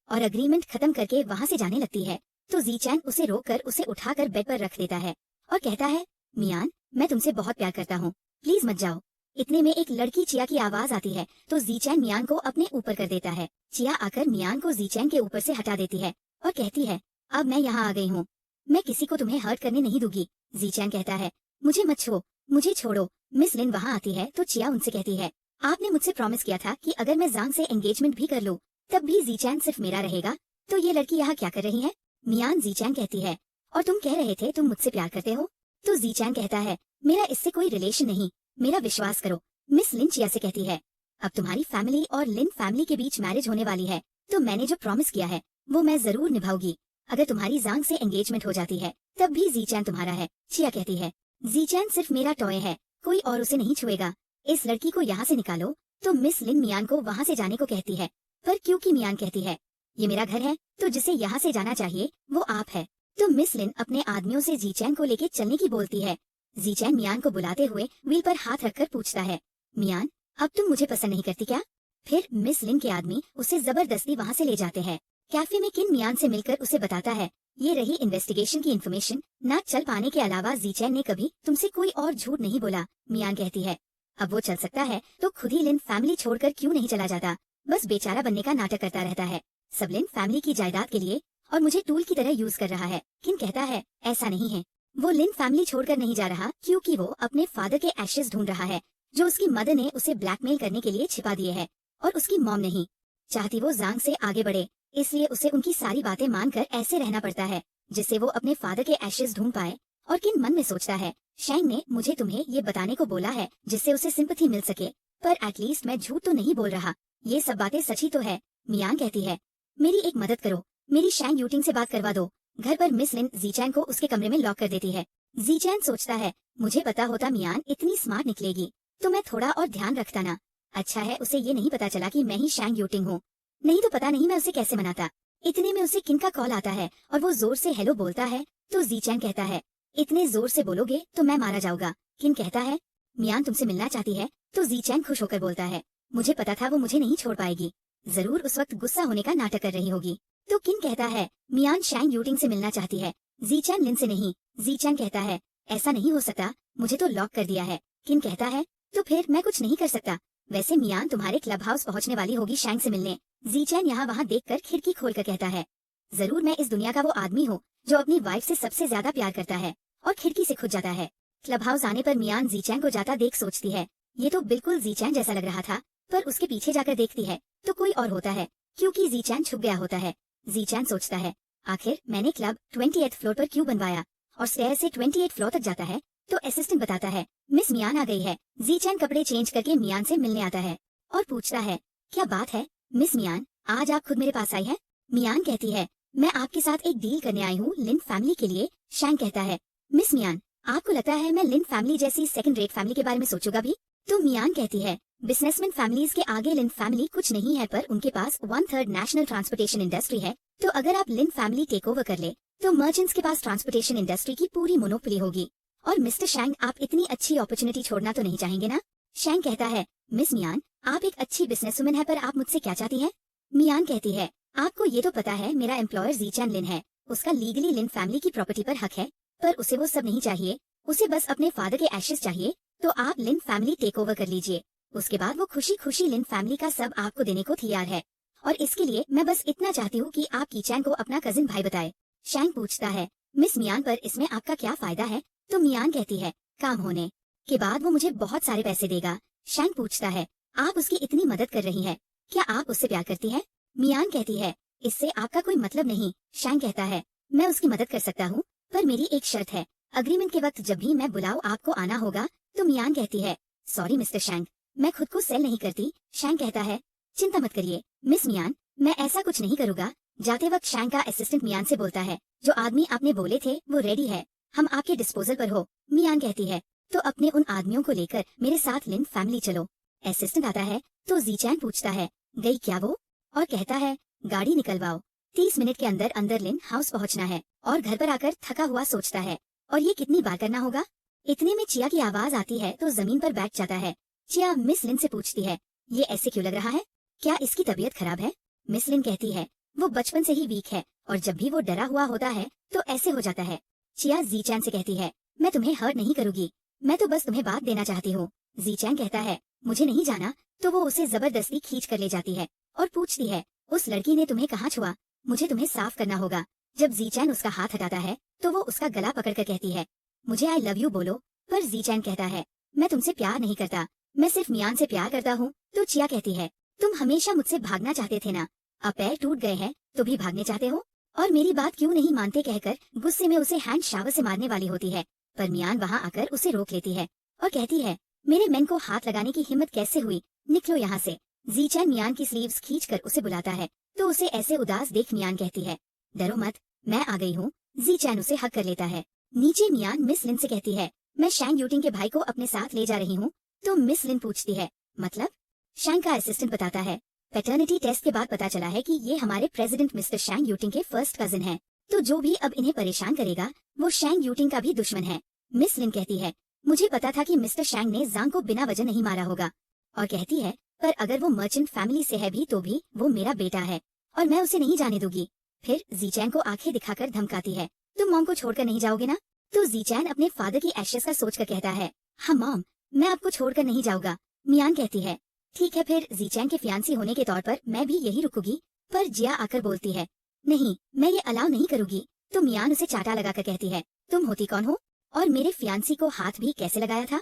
और अग्रीमेंट खत्म करके वहाँ से जाने लगती है तो जीचैन उसे रोककर उसे उठाकर बेड पर रख देता है और कहता है, मियान मैं तुमसे बहुत प्यार करता हूँ, प्लीज मत जाओ। इतने में एक लड़की चिया की आवाज आती है तो जीचैन मियान को अपने ऊपर कर देता है। चिया आकर मियान को जीचैन के ऊपर से हटा देती है और कहती है, अब मैं यहाँ आ गई हूँ, मैं किसी को तुम्हें हर्ट करने नहीं दूंगी। जीचैन कहता है, मुझे मत छो, मुझे छोड़ो। मिस लिन वहाँ आती है तो चिया उनसे कहती है, आपने मुझसे प्रॉमिस किया था कि अगर मैं जांग से एंगेजमेंट भी कर लूँ तब भी जीचैन सिर्फ मेरा रहेगा, तो ये लड़की यहाँ क्या कर रही है? मियान जीचैन कहती है, और तुम कह रहे थे तुम मुझसे प्यार करते हो? तो जीचैन कहता है, मेरा इससे कोई रिलेशन नहीं, मेरा विश्वास करो। मिस लिन चिया से कहती है, अब तुम्हारी फैमिली और लिन फैमिली के बीच मैरिज होने वाली है, तो मैंने जो प्रॉमिस किया है वो मैं जरूर निभाऊंगी। अगर तुम्हारी जांग से एंगेजमेंट हो जाती है तब भी जीचैन तुम्हारा है। चिया कहती है, जीचैन सिर्फ मेरा टॉय है, कोई और उसे नहीं छुएगा। इस लड़की को यहाँ से निकालो। तो मिस लिन मियान को वहाँ से जाने को कहती है, पर क्योंकि मियान कहती है, ये मेरा घर है तो जिसे यहाँ से जाना चाहिए वो आप है। तो मिस लिन अपने आदमियों से जीचैन को लेके चलने की बोलती है। जीचैन मियान को बुलाते हुए व्हील पर हाथ रखकर पूछता है, मियान अब तुम मुझे पसंद नहीं करती क्या? फिर मिस लिन के आदमी उसे जबरदस्ती वहाँ से ले जाते हैं। कैफे में किन मियान से मिलकर उसे बताता है, ये रही इन्वेस्टिगेशन की इन्फॉर्मेशन। ना चल पाने के अलावा जीचैन ने कभी तुमसे कोई और झूठ नहीं बोला। मियान कहती है, अब वो चल सकता है तो खुद ही लिन फैमिली छोड़कर क्यों नहीं चला जाता, बस बेचारा बनने का नाटक करता रहता है। सब लिन फैमिली की जायदाद के लिए और मुझे टूल की तरह यूज कर रहा है। किन कहता है, ऐसा नहीं है, वो लिन फैमिली छोड़कर नहीं जा रहा क्योंकि वो अपने फादर के एशेस ढूंढ रहा है जो उसकी मदर ने उसे ब्लैकमेल करने के लिए छिपा दिए है, और उसकी मॉम नहीं चाहती वो जांग से आगे बढ़े, इसलिए उसे उनकी सारी बातें मानकर ऐसे रहना पड़ता है जिससे वो अपने फादर के एशेस ढूंढ पाए। और किन मन में सोचता है, शैंग ने मुझे तुम्हें ये बताने को बोला है जिससे उसे सिंपैथी मिल सके, पर एटलीस्ट मैं झूठ तो नहीं बोल रहा, ये सब बातें सच ही तो है। मियान कहती है, मेरी एक मदद करो, मेरी शैंग यूटिंग से बात करवा दो। घर पर मिस लिन जीचैन को उसके कमरे में लॉक कर देती है। जीचैन सोचता है, मुझे पता होता मियान इतनी स्मार्ट निकलेगी तो मैं थोड़ा और ध्यान रखता ना। अच्छा है उसे ये नहीं पता चला कि मैं ही शैंग यूटिंग हूँ, नहीं तो पता नहीं मैं उसे कैसे मनाता। इतने में उसे किन का कॉल आता है और वो जोर से हेलो बोलता है। तो जीचैन कहता है, इतने जोर से बोलोगे तो मैं मारा जाऊंगा। किन कहता है, मियान तुमसे मिलना चाहती है। तो जीचैन खुश होकर बोलता है, मुझे पता था वो मुझे नहीं छोड़ पाएगी, जरूर उस वक्त गुस्सा होने का नाटक कर रही होगी। तो किन कहता है, मियान शैंग यूटिंग से मिलना चाहती है, जीचैन लिन से नहीं। जीचैन कहता है, ऐसा नहीं हो सकता, मुझे तो लॉक कर दिया है। किन कहता है, तो फिर मैं कुछ नहीं कर सकता। वैसे मियान तुम्हारे क्लब हाउस पहुँचने वाली होगी शैंग से मिलने। जीचैन यहाँ वहाँ देखकर खिड़की खोलकर कहता है, जरूर मैं इस दुनिया का वो आदमी हूँ जो अपनी वाइफ से सबसे ज्यादा प्यार करता है, और खिड़की से खुद जाता है। क्लब हाउस आने पर मियान जीचैन को जाता देख सोचती है, ये तो बिल्कुल जीचैन जैसा लग रहा था, पर उसके पीछे जाकर देखती है तो कोई और होता है क्योंकि जीचैन छुप गया होता है। जीचैन सोचता है, आखिर मैंने क्लब 28th फ्लोर पर क्यों बनवाया, और स्टेयर से 28 फ्लोर तक जाता है तो असिस्टेंट बताता है, मिस मियान आ गई है। जीचैन कपड़े चेंज करके मियान से मिलने आता है और पूछता है, क्या बात है मिस मियान, आज आप खुद मेरे पास आई है? मियान कहती है, मैं आपके साथ एक डील करने आई हूँ लिन फैमिली के लिए। शैंग कहता है, मिस मियान आपको लगता है मैं लिन फैमिली जैसी सेकंड रेट फैमिली के बारे में सोचूंगा भी? तो मियान कहती है, बिजनेसमैन फैमिलीज के आगे लिन फैमिली कुछ नहीं है, पर उनके पास 1/3 नेशनल ट्रांसपोर्टेशन इंडस्ट्री है, तो अगर आप लिन फैमिली टेक ओवर कर ले तो मर्चेंट्स के पास ट्रांसपोर्टेशन इंडस्ट्री की पूरी मोनोपोली होगी। और मिस्टर शैंग आप इतनी अच्छी अपॉर्चुनिटी छोड़ना तो नहीं चाहेंगे ना? शैंग कहता है, मिस मियान आप एक अच्छी बिजनेसवुमन है, पर आप मुझसे क्या चाहती है? मियान कहती है, आपको ये तो पता है मेरा एम्प्लॉयर जीचैन लिन है, उसका लीगली लिन फैमिली की प्रॉपर्टी पर हक है, पर उसे वो सब नहीं चाहिए, उसे बस अपने फादर के एशेस चाहिए, तो आप लिन फैमिली टेक ओवर कर लीजिए, उसके बाद वो खुशी खुशी लिन फैमिली का सब आपको देने को तैयार है, और इसके लिए मैं बस इतना चाहती हूँ कि आप कीचैन को अपना कजिन भाई बताए। शैंग पूछता है, मिस मियान पर इसमें आपका क्या फायदा है? तो मियान कहती है, काम होने के बाद वो मुझे बहुत सारे पैसे देगा। शैंग पूछता है, आप उसकी इतनी मदद कर रही है, क्या आप उससे प्यार करती है? मियान कहती है, इससे आपका कोई मतलब नहीं। शैंग कहता है, मैं उसकी मदद कर सकता हूँ, पर मेरी एक शर्त है, अग्रीमेंट के वक्त जब भी मैं बुलाऊं आपको आना होगा। तो मियान कहती है, सॉरी मिस्टर शैंग, मैं खुद को सेल नहीं करती। शैंग कहता है, चिंता मत करिए मिस मियान, मैं ऐसा कुछ नहीं करूँगा। जाते वक्त शैंग का असिस्टेंट मियान से बोलता है, जो आदमी आपने बोले थे वो रेडी है, हम आपके डिस्पोजल पर हो। मियान कहती है, तो अपने उन आदमियों को लेकर मेरे साथ लिन फैमिली चलो। असिस्टेंट आता है तो जीचैन पूछता है, गई क्या वो? और कहता है, गाड़ी निकलवाओ। 30 मिनट के अंदर अंदर लिन हाउस पहुंचना है और घर पर आकर थका हुआ सोचता है, और ये कितनी बार करना होगा। इतने में चिया की आवाज आती है तो जमीन पर बैठ जाता है। चिया मिस लिन से पूछती है, ये ऐसे क्यों लग रहा है, क्या इसकी तबीयत खराब है। मिस लिन कहती है, वो बचपन से ही वीक है और जब भी वो डरा हुआ होता है तो ऐसे हो जाता है। चिया जी चैन से कहती है, मैं तुम्हें हर्ट नहीं करूंगी, मैं तो बस तुम्हें बात देना चाहती हूँ। जी चैन कहता है, मुझे नहीं जाना, तो वो उसे जबरदस्ती खींच कर ले जाती है और पूछती है, उस लड़की ने तुम्हें कहाँ छुआ, मुझे तुम्हें साफ करना होगा। जब जी चैन उसका हाथ हटाता है तो वो उसका गला पकड़कर कहती है, मुझे आई लव यू बोलो। पर जी चैन कहता है, मैं तुमसे प्यार नहीं करता, मैं सिर्फ मियान से प्यार करता हूँ। तो चिया कहती है, तुम हमेशा मुझसे भागना चाहते थे ना, अब पैर टूट गए हैं तो भी भागने चाहते हो, और मेरी बात क्यों नहीं मानते कहकर गुस्से में उसे हैंड शावर से मारने वाली होती है। पर मियान वहाँ आकर उसे रोक लेती है और कहती है, मेरे मैन को हाथ लगाने की हिम्मत कैसे हुई, निकलो यहाँ से। जी चैन मियान की स्लीव्स खींचकर उसे बुलाता है तो उसे ऐसे उदास देख मियान कहती है, डरो मत, मैं आ गई हूँ। जी चैन उसे हक कर लेता है। नीचे मियान मिस लिन से कहती है, मैं शैंग यूटिंग के भाई को अपने साथ ले जा रही हूँ। तो मिस लिन पूछती है, मतलब। शैंग का असिस्टेंट बताता है, पैटर्निटी टेस्ट के बाद पता चला है कि ये हमारे प्रेसिडेंट मिस्टर शैंग यूटिंग के फर्स्ट कजिन हैं, तो जो भी अब इन्हें परेशान करेगा वो शैंग यूटिंग का भी दुश्मन है। मिस लिन कहती है, मुझे पता था कि मिस्टर शैंग ने जांग को बिना वजह नहीं मारा होगा, और कहती है, पर अगर वो मर्चेंट फैमिली से है भी तो भी वो मेरा बेटा है और मैं उसे नहीं जाने दूंगी। फिर जीचैन को आंखें दिखाकर धमकाती है, तुम मॉम को छोड़कर नहीं जाओगे ना। तो जीचैन अपने फादर की एशेस का सोचकर कहता है, हाँ मॉम, मैं आपको छोड़कर नहीं जाऊंगा। मियान कहती है, ठीक है फिर जीचैन के फियांसी होने के तौर पर मैं भी यही रुकूंगी। पर जिया आकर बोलती है, नहीं, मैं ये अलाउ नहीं करूंगी। तो मियान उसे चाटा लगाकर कहती है, तुम होती कौन हो और मेरे फियांसी को हाथ भी कैसे लगाया था।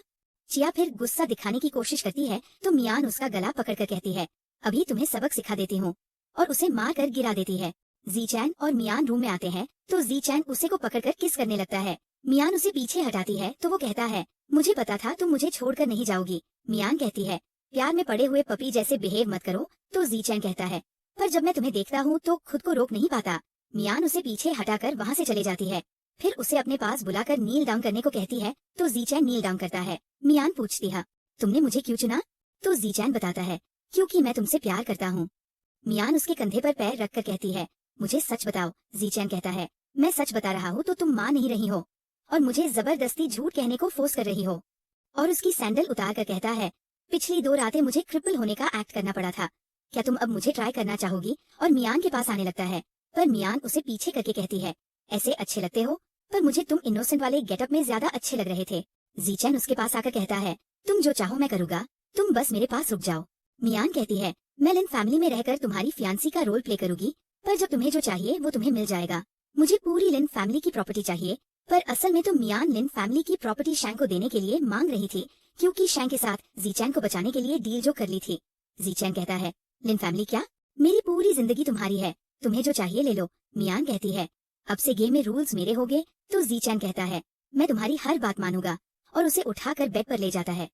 चिया फिर गुस्सा दिखाने की कोशिश करती है तो मियान उसका गला पकड़कर कहती है, अभी तुम्हें सबक सिखा देती हूँ, और उसे मार कर गिरा देती है। जीचैन और मियान रूम में आते हैं तो जीचैन उसे को पकड़कर किस करने लगता है। मियान उसे पीछे हटाती है तो वो कहता है, मुझे पता था तुम मुझे छोड़कर नहीं जाओगी। मियान कहती है, प्यार में पड़े हुए पपी जैसे बिहेव मत करो। तो जीचैन कहता है, पर जब मैं तुम्हें देखता हूँ तो खुद को रोक नहीं पाता। मियान उसे पीछे हटाकर वहाँ से चले जाती है, फिर उसे अपने पास बुलाकर नील डाउन करने को कहती है तो जीचैन नील डाउन करता है। मियान पूछती है, तुमने मुझे क्यों चुना। तो जीचैन बताता है, क्योंकि मैं तुमसे प्यार करता हूँ। मियान उसके कंधे पर पैर रखकर कहती है, मुझे सच बताओ। जीचैन कहता है, मैं सच बता रहा हूँ तो तुम मान नहीं रही हो और मुझे जबरदस्ती झूठ कहने को फोर्स कर रही हो। और उसकी सैंडल उतार कर कहता है, पिछली 2 रातें मुझे क्रिपल होने का एक्ट करना पड़ा था, क्या तुम अब मुझे ट्राई करना चाहोगी। और मियान के पास आने लगता है, पर मियान उसे पीछे करके कहती है, ऐसे अच्छे लगते हो, पर मुझे तुम इनोसेंट वाले गेटअप में ज्यादा अच्छे लग रहे थे। जीचैन उसके पास आकर कहता है, तुम जो चाहो मैं करूँगा, तुम बस मेरे पास रुक जाओ। मियान कहती है, मैं लिन फैमिली में रहकर तुम्हारी फियांसी का रोल प्ले करूंगी, पर जब तुम्हें जो चाहिए वो तुम्हें मिल जाएगा। मुझे पूरी लिन फैमिली की प्रॉपर्टी चाहिए। पर असल में तो मियान लिन फैमिली की प्रॉपर्टी शैंग को देने के लिए मांग रही थी, क्योंकि शैंग के साथ जीचैन को बचाने के लिए डील जो कर ली थी। जीचैन कहता है, लिन फैमिली क्या, मेरी पूरी जिंदगी तुम्हारी है, तुम्हें जो चाहिए ले लो। मियान कहती है, अब से गेम में रूल्स मेरे होंगे। तो जीचैन कहता है, मैं तुम्हारी हर बात मानूंगा, और उसे उठाकर बेड पर ले जाता है।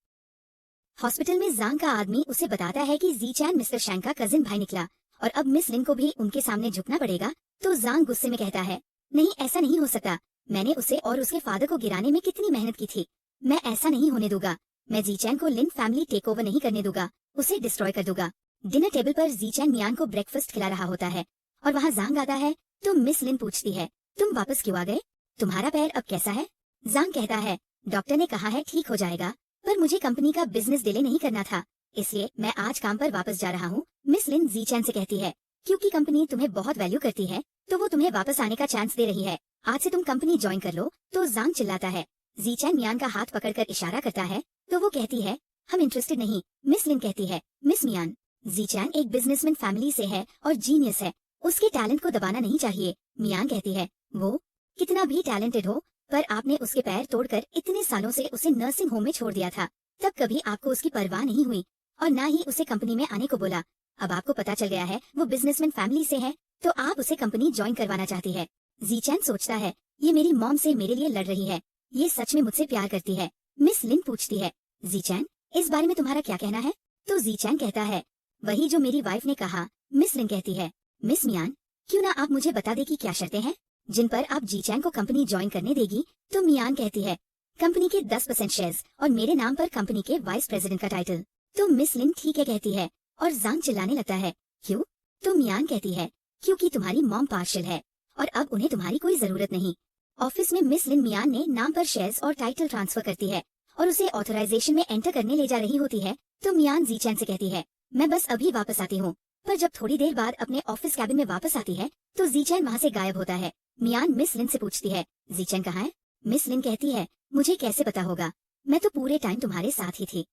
हॉस्पिटल में जांग का आदमी उसे बताता है कि जीचैन मिस्टर शैंग का कजिन भाई निकला और अब मिस लिन को भी उनके सामने झुकना पड़ेगा। तो जांग गुस्से में कहता है, नहीं, ऐसा नहीं हो सकता, मैंने उसे और उसके फादर को गिराने में कितनी मेहनत की थी, मैं ऐसा नहीं होने दूंगा। मैं जीचैन को लिन फैमिली टेक ओवर नहीं करने दूंगा, उसे डिस्ट्रॉय कर दूंगा। डिनर टेबल पर जीचैन मियान को ब्रेकफास्ट खिला रहा होता है और वहाँ जांग आता है तो मिस लिन पूछती है, तुम वापस क्यों आ गए, तुम्हारा पैर अब कैसा है। जांग कहता है, डॉक्टर ने कहा है ठीक हो जाएगा, पर मुझे कंपनी का बिजनेस डिले नहीं करना था, इसलिए मैं आज काम पर वापस जा रहा हूँ। मिस लिन जीचैन से कहती है, क्योंकि कंपनी तुम्हें बहुत वैल्यू करती है तो वो तुम्हें वापस आने का चांस दे रही है, आज से तुम कंपनी ज्वाइन कर लो। तो जांग चिल्लाता है। जीचैन मियान का हाथ पकड़कर इशारा करता है तो वो कहती है, हम इंटरेस्टेड नहीं। मिस लिन कहती है, मिस मियान, जीचैन एक बिजनेसमैन फैमिली से है और जीनियस है, उसके टैलेंट को दबाना नहीं चाहिए। मियान कहती है, वो कितना भी टैलेंटेड हो, पर आपने उसके पैर तोड़कर इतने सालों से उसे नर्सिंग होम में छोड़ दिया था, तब कभी आपको उसकी परवाह नहीं हुई और ना ही उसे कंपनी में आने को बोला। अब आपको पता चल गया है वो बिजनेसमैन फैमिली से है तो आप उसे कंपनी ज्वाइन करवाना चाहती है। जीचैन सोचता है, ये मेरी मॉम से मेरे लिए लड़ रही है, ये सच में मुझसे प्यार करती है। मिस लिन पूछती है, जीचैन इस बारे में तुम्हारा क्या कहना है। तो जीचैन कहता है, वही जो मेरी वाइफ ने कहा। मिस लिन कहती है, मिस मियान, क्यों ना आप मुझे बता दे कि क्या शर्तें हैं जिन पर आप जीचैन को कंपनी ज्वाइन करने देगी। तो मियान कहती है, कंपनी के 10% शेयर्स और मेरे नाम पर कंपनी के वाइस प्रेसिडेंट का टाइटल। तो मिस लिन ठीक है कहती है और जांग चिल्लाने लगता है, क्यों। तो मियान कहती है, क्योंकि तुम्हारी मॉम पार्शियल है और अब उन्हें तुम्हारी कोई जरूरत नहीं। ऑफिस में मिस लिन मियान ने नाम पर शेयर्स और टाइटल ट्रांसफर करती है और उसे ऑथराइजेशन में एंटर करने ले जा रही होती है तो मियान जीचैन से कहती है, मैं बस अभी वापस आती हूँ। पर जब थोड़ी देर बाद अपने ऑफिस कैबिन में वापस आती है तो जीचैन वहाँ से गायब होता है। मियान मिस लिन से पूछती है, जीचैन कहाँ है? मिस लिन कहती है, मुझे कैसे पता होगा, मैं तो पूरे टाइम तुम्हारे साथ ही थी।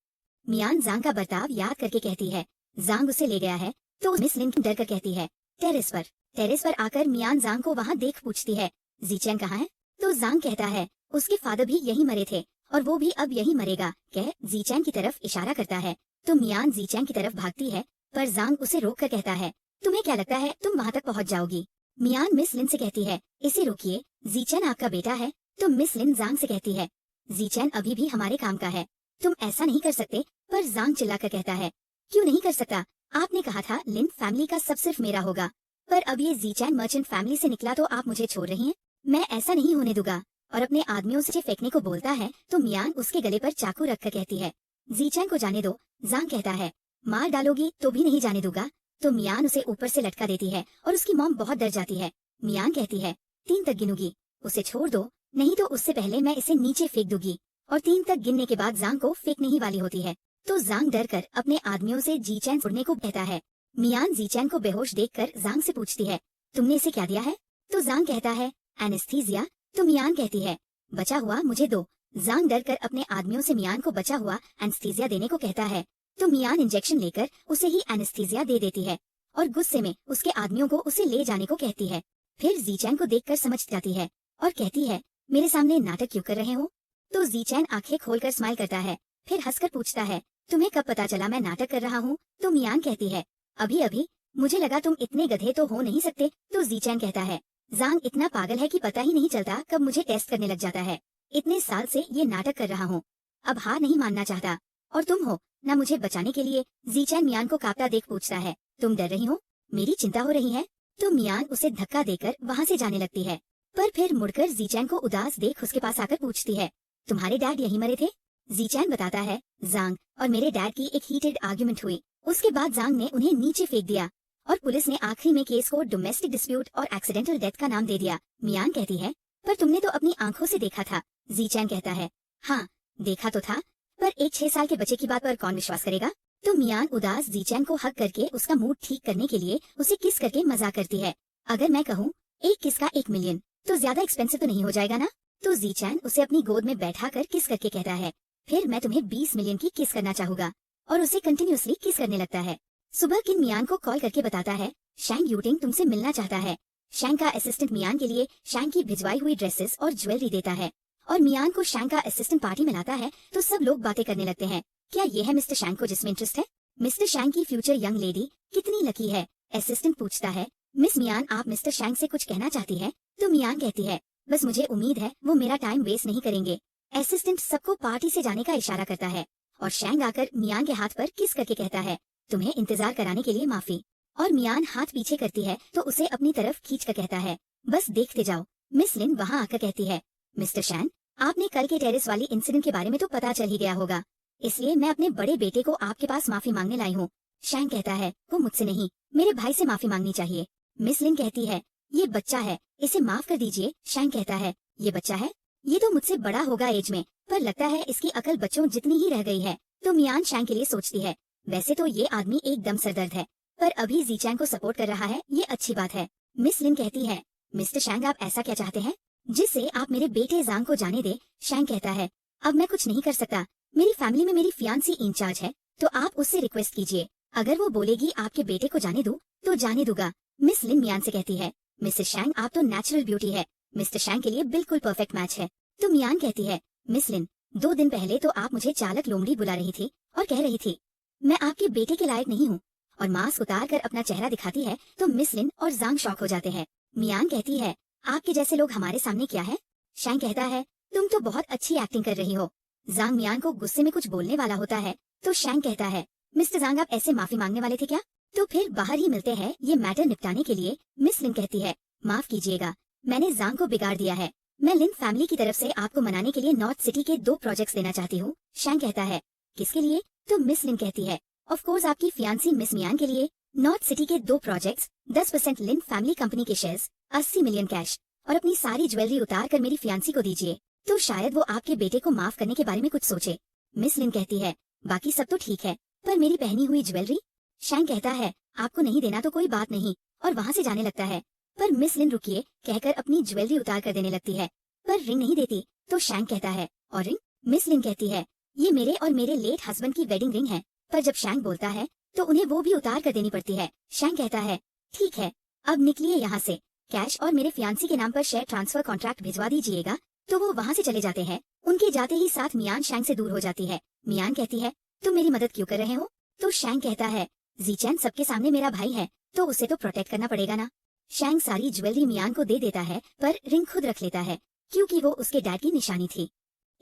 मियान जांग का बर्ताव याद करके कहती है, जांग उसे ले गया है। तो मिस लिन डर कर कहती है, टेरेस पर। टेरेस पर आकर मियान जांग को वहाँ देख पूछती है, जीचैन कहाँ है? तो जांग कहता है, उसके फादर भी यही मरे थे और वो भी अब यही मरेगा, कह जीचैन की तरफ इशारा करता है। तो मियान जीचैन की तरफ भागती है पर जांग उसे रोक कर कहता है, तुम्हें क्या लगता है तुम वहाँ तक पहुँच जाओगी? मियान मिस लिन से कहती है, इसे रोकिए, जीचैन आपका बेटा है। तो मिस लिन जांग से कहती है, जीचैन अभी भी हमारे काम का है, तुम ऐसा नहीं कर सकते। पर जांग चिल्लाकर कहता है, क्यों नहीं कर सकता? आपने कहा था लिन फैमिली का सब सिर्फ मेरा होगा, पर अब ये जीचैन मर्चेंट फैमिली से निकला तो आप मुझे छोड़ रही हैं? मैं ऐसा नहीं होने दूंगा। और अपने आदमियों से फेंकने को बोलता है तो मियान उसके गले पर चाकू रखकर कहती है, जीचैन को जाने दो। जांग कहता है, मार डालोगी तो भी नहीं जाने दूंगा। तो मियान उसे ऊपर से लटका देती है और उसकी मॉम बहुत डर जाती है। मियान कहती है, 3 तक गिनूंगी, उसे छोड़ दो, नहीं तो उससे पहले मैं इसे नीचे फेंक दूंगी। और 3 तक गिनने के बाद जांग को फेंकने ही वाली होती है। तो जांग डर कर अपने आदमियों से जीचैन छोड़ने को कहता है। मियान जीचैन को बेहोश देखकर जांग से पूछती है, तुमने इसे क्या दिया है? तो जांग कहता है, एनेस्थीसिया। तो मियान कहती है, बचा हुआ मुझे दो। जांग डर कर अपने आदमियों से मियान को बचा हुआ एनेस्थीसिया देने को कहता है। तो मियान इंजेक्शन लेकर उसे ही एनेस्थीसिया दे देती है और गुस्से में उसके आदमियों को उसे ले जाने को कहती है। फिर जीचैन को देखकर समझ जाती है और कहती है, मेरे सामने नाटक क्यों कर रहे हो? तो जीचैन आंखें खोलकर स्माइल करता है, फिर हंसकर पूछता है, तुम्हें कब पता चला मैं नाटक कर रहा हूँ? तो मियान कहती है, अभी अभी, मुझे लगा तुम इतने गधे तो हो नहीं सकते। तो जीचैन कहता है, जांग इतना पागल है कि पता ही नहीं चलता कब मुझे टेस्ट करने लग जाता है। इतने साल से ये नाटक कर रहा हूँ, अब हार नहीं मानना चाहता। और तुम हो ना मुझे बचाने के लिए। जीचैन मियान को कांपता देख पूछता है, तुम डर रही हो? मेरी चिंता हो रही है? तो मियान उसे धक्का देकर वहाँ से जाने लगती है। पर फिर मुड़कर जीचैन को उदास देख उसके पास आकर पूछती है, तुम्हारे डैड यहीं मरे थे? जीचैन बताता है, जांग और मेरे डैड की एक हीटेड आर्ग्यूमेंट हुई, उसके बाद जांग ने उन्हें नीचे फेंक दिया और पुलिस ने आखिरी में केस को डोमेस्टिक डिस्प्यूट और एक्सीडेंटल डेथ का नाम दे दिया। मियान कहती है, पर तुमने तो अपनी आंखों से देखा था। जीचैन कहता है, हाँ देखा तो था, पर एक 6 साल के बच्चे की बात पर कौन विश्वास करेगा? तो मियान उदास जीचैन को हक करके उसका मूड ठीक करने के लिए उसे किस करके मजाक करती है। अगर मैं कहूँ एक किस का 1 मिलियन तो ज्यादा एक्सपेंसिव तो नहीं हो जाएगा ना? तो जीचैन उसे अपनी गोद में बैठा कर किस करके कहता है, फिर मैं तुम्हें 20 मिलियन की किस करना चाहूंगा। और उसे कंटिन्यूअसली किस करने लगता है। सुबह किन मियान को कॉल करके बताता है, शैंग यूटिंग तुमसे मिलना चाहता है। शैंग का असिस्टेंट मियान के लिए शैंग की भिजवाई हुई ड्रेसेस और ज्वेलरी देता है और मियान को शैंग का असिस्टेंट पार्टी में लाता है तो सब लोग बातें करने लगते हैं, क्या ये है मिस्टर शैंग को जिसमें इंटरेस्ट है? मिस्टर शैंग की फ्यूचर यंग लेडी कितनी लकी है? असिस्टेंट पूछता है, मिस मियान आप मिस्टर शैंग से कुछ कहना चाहती है? तो मियान कहती है, बस मुझे उम्मीद है वो मेरा टाइम वेस्ट नहीं करेंगे। असिस्टेंट सबको पार्टी से जाने का इशारा करता है और शैंग आकर मियान के हाथ पर किस करके कहता है, तुम्हें इंतजार कराने के लिए माफी। और मियान हाथ पीछे करती है तो उसे अपनी तरफ खींच कर कहता है, बस देखते जाओ। मिस लिन वहाँ आकर कहती है, मिस्टर शैंग आपने कल के टेरेस वाली इंसिडेंट के बारे में तो पता चल ही गया होगा, इसलिए मैं अपने बड़े बेटे को आपके पास माफी मांगने लाई हूँ। शैंग कहता है, वो मुझसे नहीं, मेरे भाई से माफी मांगनी चाहिए। मिस लिन कहती है, ये बच्चा है, इसे माफ कर दीजिए। शैंग कहता है, ये बच्चा है, ये तो मुझसे बड़ा होगा एज में, पर लगता है इसकी अकल बच्चों जितनी ही रह गई है। तो मियान शैंग के लिए सोचती है, वैसे तो ये आदमी एकदम सरदर्द है, पर अभी जीचैन को सपोर्ट कर रहा है, ये अच्छी बात है। मिस लिन कहती है, मिस्टर शैंग आप ऐसा क्या चाहते हैं जिससे आप मेरे बेटे जांग को जाने दे? शैंग कहता है, अब मैं कुछ नहीं कर सकता, मेरी फैमिली में मेरी फियांसी इंचार्ज है, तो आप उससे रिक्वेस्ट कीजिए, अगर वो बोलेगी आपके बेटे को जाने दो तो जाने दूंगा। मिस लिन मियान से कहती है, मिस्टर शैंग आप तो नेचुरल ब्यूटी है, मिस्टर शैंग के लिए बिल्कुल परफेक्ट मैच है। तो मियान कहती है, मिस लिन 2 दिन पहले तो आप मुझे चालक लोमड़ी बुला रही थी और कह रही थी मैं आपके बेटे के लायक नहीं हूँ, और मास्क उतार कर अपना चेहरा दिखाती है तो मिस लिन और जांग शॉक हो जाते हैं। मियान कहती है, आपके जैसे लोग हमारे सामने क्या है? शैंग कहता है, तुम तो बहुत अच्छी एक्टिंग कर रही हो। जांग मियान को गुस्से में कुछ बोलने वाला होता है तो शैंग कहता है, मिस्टर जांग आप ऐसे माफी मांगने वाले थे क्या? तो फिर बाहर ही मिलते हैं ये मैटर निपटाने के लिए। मिस लिन कहती है, माफ कीजिएगा, मैंने जांग को बिगाड़ दिया है, मैं लिन फैमिली की तरफ से आपको मनाने के लिए नॉर्थ सिटी के 2 प्रोजेक्ट्स देना चाहती हूँ। शैंग कहता है, किसके लिए? तो मिस लिन कहती है, ऑफ कोर्स आपकी फियांसी मिस मियान के लिए। नॉर्थ सिटी के 2 प्रोजेक्ट्स, 10% लिन फैमिली कंपनी के शेयर्स, 80 मिलियन कैश और अपनी सारी ज्वेलरी उतार कर मेरी फियांसी को दीजिए, तो शायद वो आपके बेटे को माफ करने के बारे में कुछ सोचे। मिस लिन कहती है, बाकी सब तो ठीक है, पर मेरी पहनी हुई ज्वेलरी? शैंग कहता है, आपको नहीं देना तो कोई बात नहीं, और वहाँ से जाने लगता है। पर मिस लिन रुकिए कहकर अपनी ज्वेलरी उतार कर देने लगती है, पर रिंग नहीं देती। तो शैंग कहता है, और रिंग? मिस लिन कहती है, ये मेरे और मेरे लेट हस्बैंड की वेडिंग रिंग है। पर जब शैंग बोलता है तो उन्हें वो भी उतार कर देनी पड़ती है। शैंग कहता है, ठीक है, अब निकलिए यहाँ से, कैश और मेरे फियांसी के नाम पर शेयर ट्रांसफर कॉन्ट्रैक्ट भिजवा दीजिएगा। तो वो वहाँ से चले जाते हैं। उनके जाते ही साथ मियान शैंग से दूर हो जाती है। मियान कहती है, तुम मेरी मदद क्यों कर रहे हो? तो शैंग कहता है, जीचैन सबके सामने मेरा भाई है, तो उसे तो प्रोटेक्ट करना पड़ेगा ना। शैंग सारी ज्वेलरी मियान को दे देता है, पर रिंग खुद रख लेता है, क्योंकि वो उसके डैड की निशानी थी।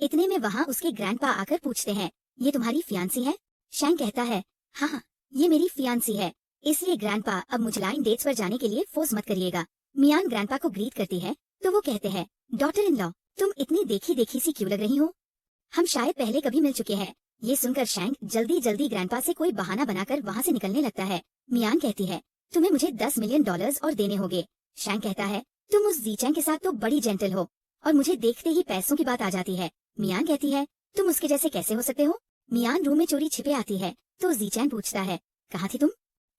इतने में वहाँ उसके ग्रैंडपा आकर पूछते हैं, ये तुम्हारी फियांसी है? शैंग कहता है, हाँ, ये मेरी फियांसी है, इसलिए ग्रैंडपा अब मुझलाइन डेट्स पर जाने के लिए फोर्स मत करिएगा। मियान ग्रैंडपा को ग्रीट करती है, तो वो कहते हैं, डॉटर इन लॉ, तुम इतनी देखी देखी सी क्यों लग रही हो? हम शायद पहले कभी मिल चुके हैं। ये सुनकर शैंग जल्दी जल्दी ग्रैंडपा से कोई बहाना बनाकर वहाँ से निकलने लगता है। मियान कहती है, तुम्हें मुझे $10 मिलियन और देने होंगे। शैंग कहता है, तुम उस जीचैंग के साथ तो बड़ी जेंटल हो, और मुझे देखते ही पैसों की बात आ जाती है। मियान कहती है, तुम उसके जैसे कैसे हो सकते हो? मियान रूम में चोरी छिपे आती है, तो जीचैंग पूछता है, कहाँ थी तुम?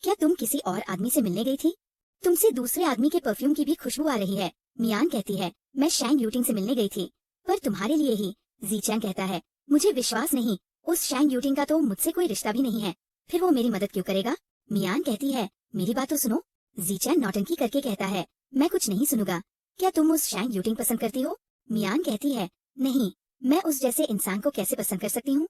क्या तुम किसी और आदमी से मिलने गई थी? तुमसे दूसरे आदमी के परफ्यूम की भी खुशबू आ रही है। मियान कहती है, मैं शैंग यूटिंग से मिलने गई थी, पर तुम्हारे लिए ही। जीचैंग कहता है, मुझे विश्वास नहीं, उस शैंग यूटिंग का तो मुझसे कोई रिश्ता भी नहीं है, फिर वो मेरी मदद क्यों करेगा? मियान कहती है, मेरी बात तो सुनो। जीचैंग नौटंकी करके कहता है, मैं कुछ नहीं सुनूंगा। क्या तुम उस शैंग यूटिंग पसंद करती हो? मियान कहती है, नहीं, मैं उस जैसे इंसान को कैसे पसंद कर सकती हूँ?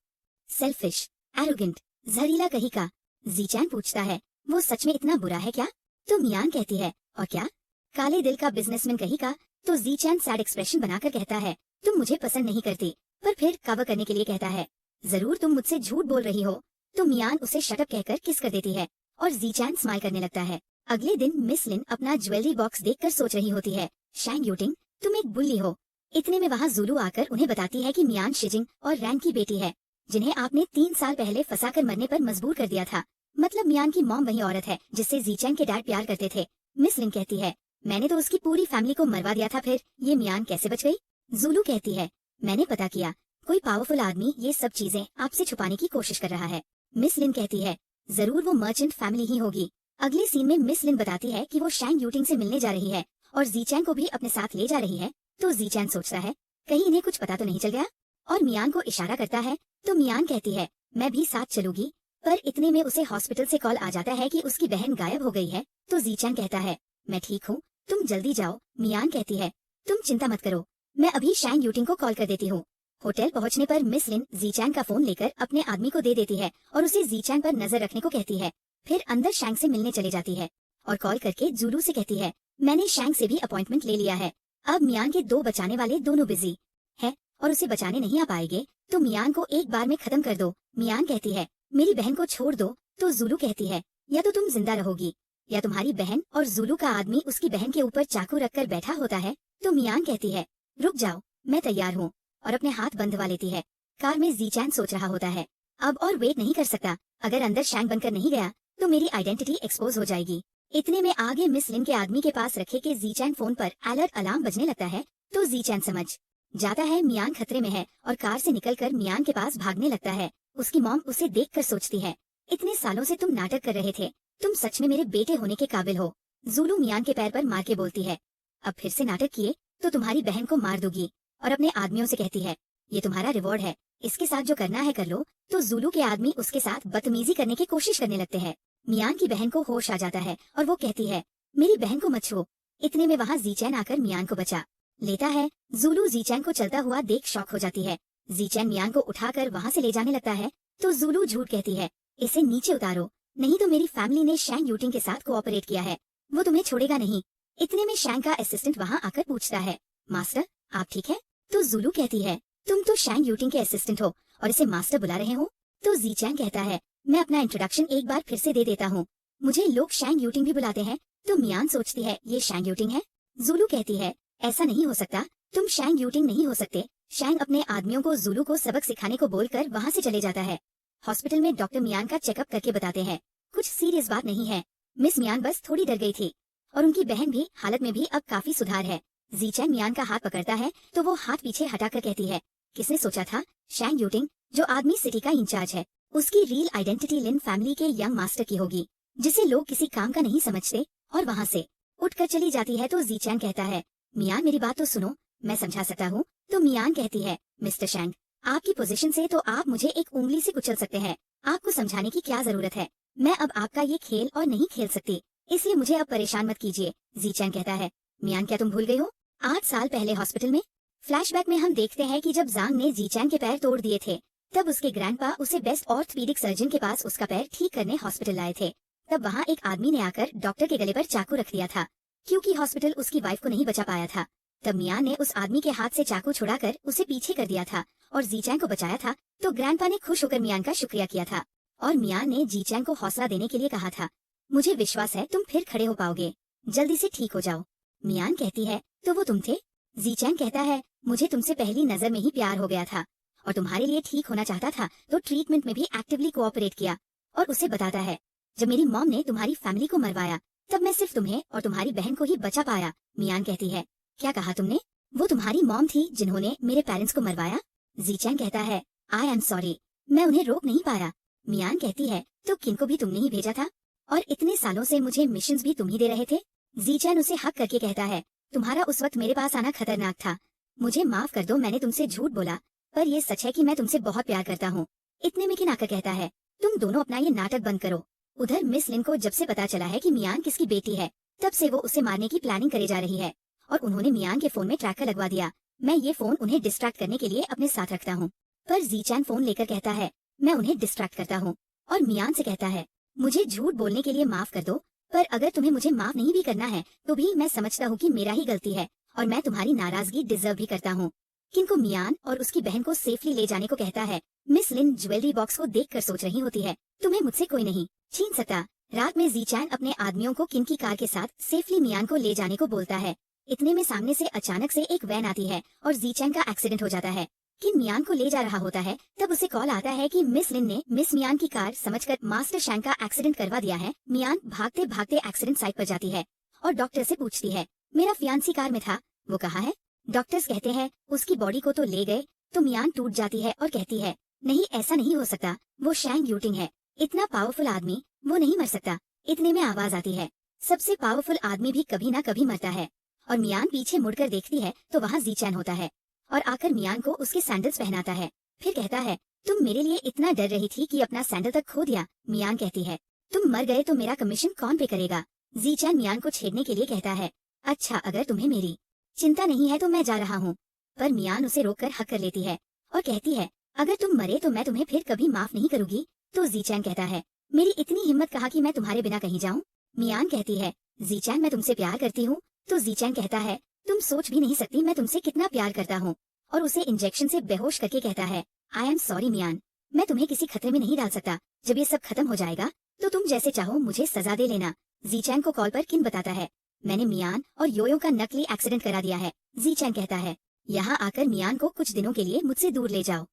सेल्फिश, एरोगेंट, जहरीला कहीं का। जीचैंग पूछता है, वो सच में इतना बुरा है क्या? तो मियान कहती है, और क्या, काले दिल का बिजनेसमैन कहीं का। तो जीचैंग सैड एक्सप्रेशन बनाकर कहता है, तुम मुझे पसंद नहीं करती, पर फिर कवर करने के लिए कहता है, जरूर तुम मुझसे झूठ बोल रही हो। तो मियान उसे शटअप कहकर किस कर देती है, और जीचैंग स्माइल करने लगता है। अगले दिन मिस लिन अपना ज्वेलरी बॉक्स देखकर सोच रही होती है, शैंग यूटिंग, तुम एक बुल्ली हो। इतने में वहाँ जुलू आकर उन्हें बताती है कि मियान शिजिंग और रैन की बेटी है, जिन्हें आपने 3 साल पहले फंसाकर मरने पर मजबूर कर दिया था। मतलब मियान की मॉम वही औरत है जिससे जीचैंग के डैड प्यार करते थे। मिस लिन कहती है, मैंने तो उसकी पूरी फैमिली को मरवा दिया था, फिर ये मियान कैसे बच गई? जुलू कहती है, मैंने पता किया, कोई पावरफुल आदमी ये सब चीजें आपसे छुपाने की कोशिश कर रहा है। मिस लिन कहती है, जरूर वो मर्चेंट फैमिली ही होगी। अगले सीन में मिस लिन बताती है कि वो शैंग यूटिंग से मिलने जा रही है और जीचैंग को भी अपने साथ ले जा रही है। तो जीचैंग सोचता है, कहीं इन्हें कुछ पता तो नहीं चल गया, और मियान को इशारा करता है। तो मियान कहती है, मैं भी साथ चलूंगी। पर इतने में उसे हॉस्पिटल से कॉल आ जाता है कि उसकी बहन गायब हो गई है। तो जीचैंग कहता है, मैं ठीक हूँ, तुम जल्दी जाओ। मियान कहती है, तुम चिंता मत करो, मैं अभी शैंग यूटिंग को कॉल कर देती हूँ। होटल पहुँचने पर मिस लिन जीचैंग का फोन लेकर अपने आदमी को दे देती है और उसे जीचैंग पर नजर रखने को कहती है। फिर अंदर शैंग से मिलने चली जाती है और कॉल करके जुलू से कहती है, मैंने शैंग से भी अपॉइंटमेंट ले लिया है। अब मियान के 2 बचाने वाले दोनों बिजी है और उसे बचाने नहीं आ पाएंगे, तो मियान को एक बार में खत्म कर दो। मियान कहती है, मेरी बहन को छोड़ दो। तो जुलू कहती है, या तो तुम जिंदा रहोगी या तुम्हारी बहन। और जुलू का आदमी उसकी बहन के ऊपर चाकू रखकर बैठा होता है। तो मियान कहती है, रुक जाओ, मैं तैयार हूँ, और अपने हाथ बंधवा लेती है। कार में जीचैंग सोच रहा होता है, अब और वेट नहीं कर सकता, अगर अंदर शैंग बनकर नहीं गया तो मेरी आइडेंटिटी एक्सपोज हो जाएगी। इतने में आगे मिस लिन के आदमी के पास रखे के जीचैंग फोन पर अलर्ट अलार्म बजने लगता है। तो जीचैंग समझ जाता है मियान खतरे में है और कार से निकलकर मियान के पास भागने लगता है। उसकी मॉम उसे देखकर सोचती है, इतने सालों से तुम नाटक कर रहे थे, तुम सच में मेरे बेटे होने के काबिल हो। जुलू मियान के पैर पर मार के बोलती है, अब फिर से नाटक किए तो तुम्हारी बहन को मार दूंगी। और अपने आदमियों से कहती है, ये तुम्हारा रिवॉर्ड है, इसके साथ जो करना है कर लो। तो जुलू के आदमी उसके साथ बदतमीजी करने की कोशिश करने लगते हैं। मियान की बहन को होश आ जाता है और वो कहती है, मेरी बहन को मत छुओ। इतने में वहाँ जीचैंग आकर मियान को बचा लेता है। जुलू जीचैंग को चलता हुआ देख शॉक हो जाती है। जीचैंग मियान को उठाकर वहाँ से ले जाने लगता है। तो जुलू झूठ कहती है, इसे नीचे उतारो, नहीं तो मेरी फैमिली ने शैंग यूटिंग के साथ कोऑपरेट किया है, वो तुम्हें छोड़ेगा नहीं। इतने में शैंग का असिस्टेंट वहाँ आकर पूछता है, मास्टर आप ठीक है? तो जुलू कहती है, तुम तो शैंग यूटिंग के असिस्टेंट हो और इसे मास्टर बुला रहे हो? तो जीचैंग कहता है, मैं अपना इंट्रोडक्शन एक बार फिर से दे देता हूँ, मुझे लोग शैंग यूटिंग भी बुलाते हैं। तो मियान सोचती है, ये शैंग यूटिंग है? जुलू कहती है, ऐसा नहीं हो सकता, तुम शैंग यूटिंग नहीं हो सकते। शैंग अपने आदमियों को जुलू को सबक सिखाने को बोलकर वहाँ से चले जाता है। हॉस्पिटल में डॉक्टर मियान का चेकअप करके बताते हैं, कुछ सीरियस बात नहीं है, मिस मियान बस थोड़ी डर गई थी और उनकी बहन भी हालत में भी अब काफी सुधार है। जीचैन मियान का हाथ पकड़ता है तो वो हाथ पीछे हटाकर कहती है, किसने सोचा था शैंग यूटिंग जो आदमी सिटी का इंचार्ज है, उसकी रियल आइडेंटिटी लिन फैमिली के यंग मास्टर की होगी, जिसे लोग किसी काम का नहीं समझते। और वहाँ से उठकर चली जाती है तो जीचैन कहता है, मियान मेरी बात तो सुनो, मैं समझा सकता हूँ। तो मियान कहती है, मिस्टर शैंग आपकी पोजीशन से तो आप मुझे एक उंगली से कुचल सकते हैं, आपको समझाने की क्या जरूरत है। मैं अब आपका ये खेल और नहीं खेल सकती, इसलिए मुझे अब परेशान मत कीजिए। जीचैन कहता है, मियान क्या तुम भूल गई हो 8 साल पहले हॉस्पिटल में। फ्लैशबैक में हम देखते हैं कि जब जांग ने जीचैन के पैर तोड़ दिए थे तब उसके ग्रैंडपा उसे बेस्ट ऑर्थोपेडिक सर्जन के पास उसका पैर ठीक करने हॉस्पिटल लाए थे। तब वहाँ एक आदमी ने आकर डॉक्टर के गले पर चाकू रख दिया था क्योंकि हॉस्पिटल उसकी वाइफ को नहीं बचा पाया था। तब मियान ने उस आदमी के हाथ से चाकू छुड़ाकर उसे पीछे कर दिया था और जीचैन को बचाया था। तो ग्रैंडपा ने खुश होकर मियान का शुक्रिया किया था और मियान ने जीचैन को हौसला देने के लिए कहा था, मुझे विश्वास है तुम फिर खड़े हो पाओगे, जल्दी से ठीक हो जाओ। मियान कहती है, तो वो तुम थे? जीचैन कहता है, मुझे तुमसे पहली नजर में ही प्यार हो गया था और तुम्हारे लिए ठीक होना चाहता था तो ट्रीटमेंट में भी एक्टिवली कोऑपरेट किया। और उसे बताता है, जब मेरी मॉम ने तुम्हारी फैमिली को मरवाया तब मैं सिर्फ तुम्हें और तुम्हारी बहन को ही बचा पाया। मियान कहती है, क्या कहा तुमने? वो तुम्हारी मॉम थी जिन्होंने मेरे पेरेंट्स को मरवाया? जीचैन कहता है, आई एम सॉरी, मैं उन्हें रोक नहीं पाया। मियान कहती है, तो किनको भी तुमने ही भेजा था और इतने सालों से मुझे मिशंस भी तुम ही दे रहे थे। जीचैन उसे हक करके कहता है, तुम्हारा उस वक्त मेरे पास आना खतरनाक था, मुझे माफ कर दो, मैंने तुमसे झूठ बोला, पर ये सच है कि मैं तुमसे बहुत प्यार करता हूँ। इतने में किन आकर कहता है, तुम दोनों अपना ये नाटक बंद करो। उधर मिस लिन को जब से पता चला है कि मियान किसकी बेटी है तब से वो उसे मारने की प्लानिंग करे जा रही है और उन्होंने मियान के फोन में ट्रैकर लगवा दिया। मैं ये फोन उन्हें डिस्ट्रैक्ट करने के लिए अपने साथ रखता हूँ। पर जीचैन फोन लेकर कहता है, मैं उन्हें डिस्ट्रैक्ट करता हूँ और मियान से कहता है, मुझे झूठ बोलने के लिए माफ कर दो, पर अगर तुम्हें मुझे माफ नहीं भी करना है तो भी मैं समझता हूँ कि मेरा ही गलती है और मैं तुम्हारी नाराजगी डिजर्व भी करता हूँ। किनको मियान और उसकी बहन को सेफली ले जाने को कहता है। मिस लिन ज्वेलरी बॉक्स को देखकर सोच रही होती है, तुम्हें मुझसे कोई नहीं छीन सकता। रात में जीचैन अपने आदमियों को किन की कार के साथ सेफली मियान को ले जाने को बोलता है। इतने में सामने से अचानक से एक वैन आती है और जीचैन का एक्सीडेंट हो जाता है। किन मियान को ले जा रहा होता है तब उसे कॉल आता है कि मिस लिन ने मिस मियान की कार समझकर मास्टर शैंग का एक्सीडेंट करवा दिया है। मियान भागते भागते एक्सीडेंट साइट पर जाती है और डॉक्टर से पूछती है, मेरा फियांसी कार में था, वो कहाँ है? डॉक्टर्स कहते हैं उसकी बॉडी को तो ले गए। तो मियान टूट जाती है और कहती है, नहीं ऐसा नहीं हो सकता, वो शैंग यूटिंग है, इतना पावरफुल आदमी, वो नहीं मर सकता। इतने में आवाज आती है, सबसे पावरफुल आदमी भी कभी ना कभी मरता है। और मियान पीछे मुड़कर देखती है तो वहाँ जीचैन होता है और आकर मियान को उसके सैंडल्स पहनाता है। फिर कहता है, तुम मेरे लिए इतना डर रही थी कि अपना सैंडल तक खो दिया। मियान कहती है, तुम मर गए तो मेरा कमीशन कौन पे करेगा? जीचैन मियान को छेड़ने के लिए कहता है, अच्छा अगर तुम्हें मेरी चिंता नहीं है तो मैं जा रहा हूँ। पर मियान उसे रोककर हक कर लेती है और कहती है, अगर तुम मरे तो मैं तुम्हें फिर कभी माफ नहीं करूंगी। तो जीचैन कहता है, मेरी इतनी हिम्मत कहा कि मैं तुम्हारे बिना कहीं जाऊं? मियान कहती है, जीचैन मैं तुमसे प्यार करती हूँ। तो जीचैन कहता है, तुम सोच भी नहीं सकती मैं तुमसे कितना प्यार करता हूँ। और उसे इंजेक्शन से बेहोश करके कहता है, आई एम सॉरी मियान, मैं तुम्हें किसी खतरे में नहीं डाल सकता। जब ये सब खत्म हो जाएगा तो तुम जैसे चाहो मुझे सजा दे लेना। जीचैन को कॉल पर किन बताता है, मैंने मियान और योयो का नकली एक्सीडेंट करा दिया है। जीचैन कहता है, यहाँ आकर मियान को कुछ दिनों के लिए मुझसे दूर ले जाओ।